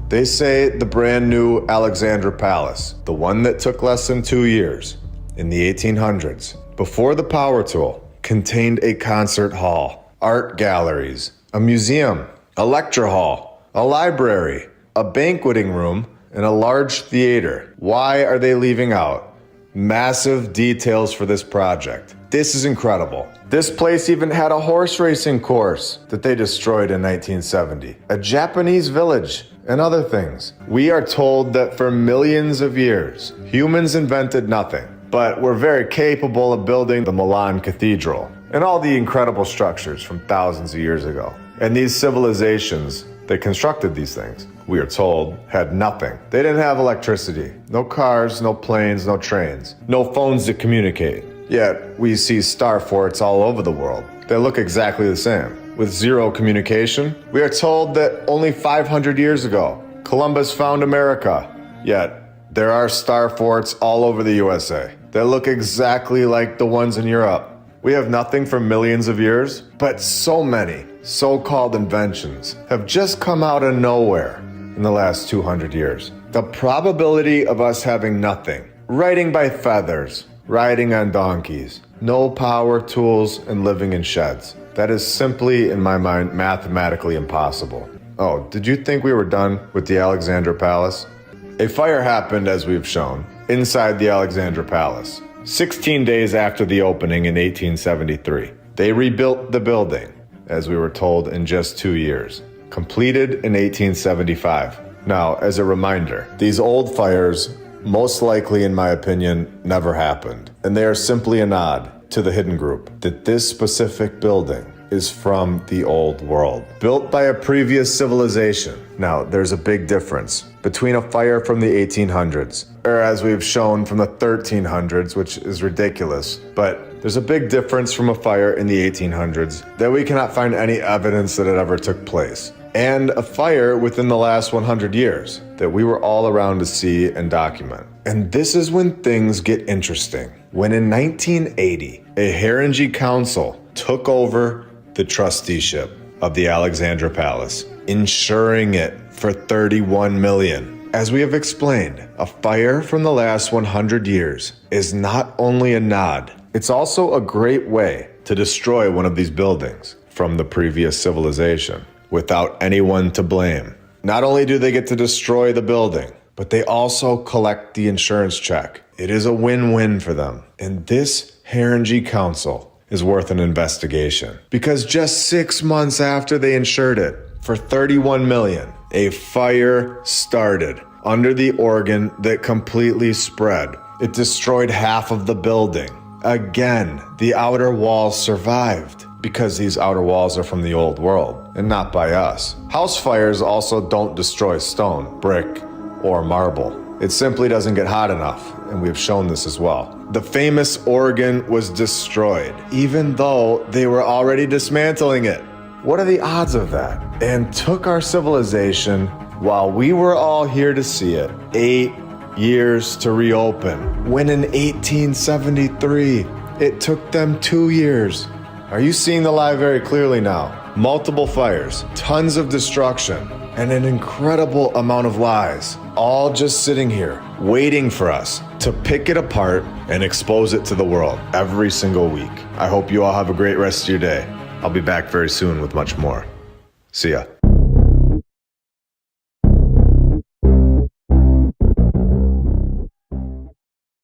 They say the brand new Alexandra Palace, the one that took less than 2 years in the 1800s, before the power tool, contained a concert hall, art galleries, a museum, a lecture hall, a library, a banqueting room, and a large theater. Why are they leaving out massive details for this project? This is incredible. This place even had a horse racing course that they destroyed in 1970, a Japanese village, and other things. We are told that for millions of years, humans invented nothing, but were very capable of building the Milan Cathedral and all the incredible structures from thousands of years ago. And these civilizations that constructed these things, we are told, had nothing. They didn't have electricity, no cars, no planes, no trains, no phones to communicate. Yet we see star forts all over the world. They look exactly the same. With zero communication, we are told that only 500 years ago, Columbus found America. Yet there are star forts all over the USA that look exactly like the ones in Europe. We have nothing for millions of years, but so many so-called inventions have just come out of nowhere in the last 200 years. The probability of us having nothing, riding by feathers, riding on donkeys, no power tools, and living in sheds, that is simply, in my mind, mathematically impossible. Oh, did you think we were done with the Alexandra Palace? A fire happened, as we've shown, inside the Alexandra Palace. 16 days after the opening in 1873, they rebuilt the building, as we were told, in just 2 years, completed in 1875. Now, as a reminder, these old fires, most likely in my opinion, never happened, and they are simply a nod to the hidden group that this specific building is from the old world, built by a previous civilization. Now, there's a big difference between a fire from the 1800s, or as we've shown from the 1300s, which is ridiculous, but there's a big difference from a fire in the 1800s that we cannot find any evidence that it ever took place, and a fire within the last 100 years that we were all around to see and document. And this is when things get interesting. When in 1980, a Haringey council took over the trusteeship of the Alexandra Palace, insuring it for $31 million. As we have explained, a fire from the last 100 years is not only a nod, it's also a great way to destroy one of these buildings from the previous civilization without anyone to blame. Not only do they get to destroy the building, but they also collect the insurance check. It is a win-win for them. And this Haringey council is worth an investigation, because just 6 months after they insured it for $31 million, a fire started under the organ that completely spread. It destroyed half of the building. Again, the outer walls survived because these outer walls are from the old world and not by us. House fires also don't destroy stone, brick, or marble. It simply doesn't get hot enough, and we've shown this as well. The famous organ was destroyed, even though they were already dismantling it. What are the odds of that? And took our civilization, while we were all here to see it, 8 years to reopen. When in 1873, it took them 2 years. Are you seeing the lie very clearly now? Multiple fires, tons of destruction, and an incredible amount of lies, all just sitting here, waiting for us to pick it apart and expose it to the world every single week. I hope you all have a great rest of your day. I'll be back very soon with much more. See ya.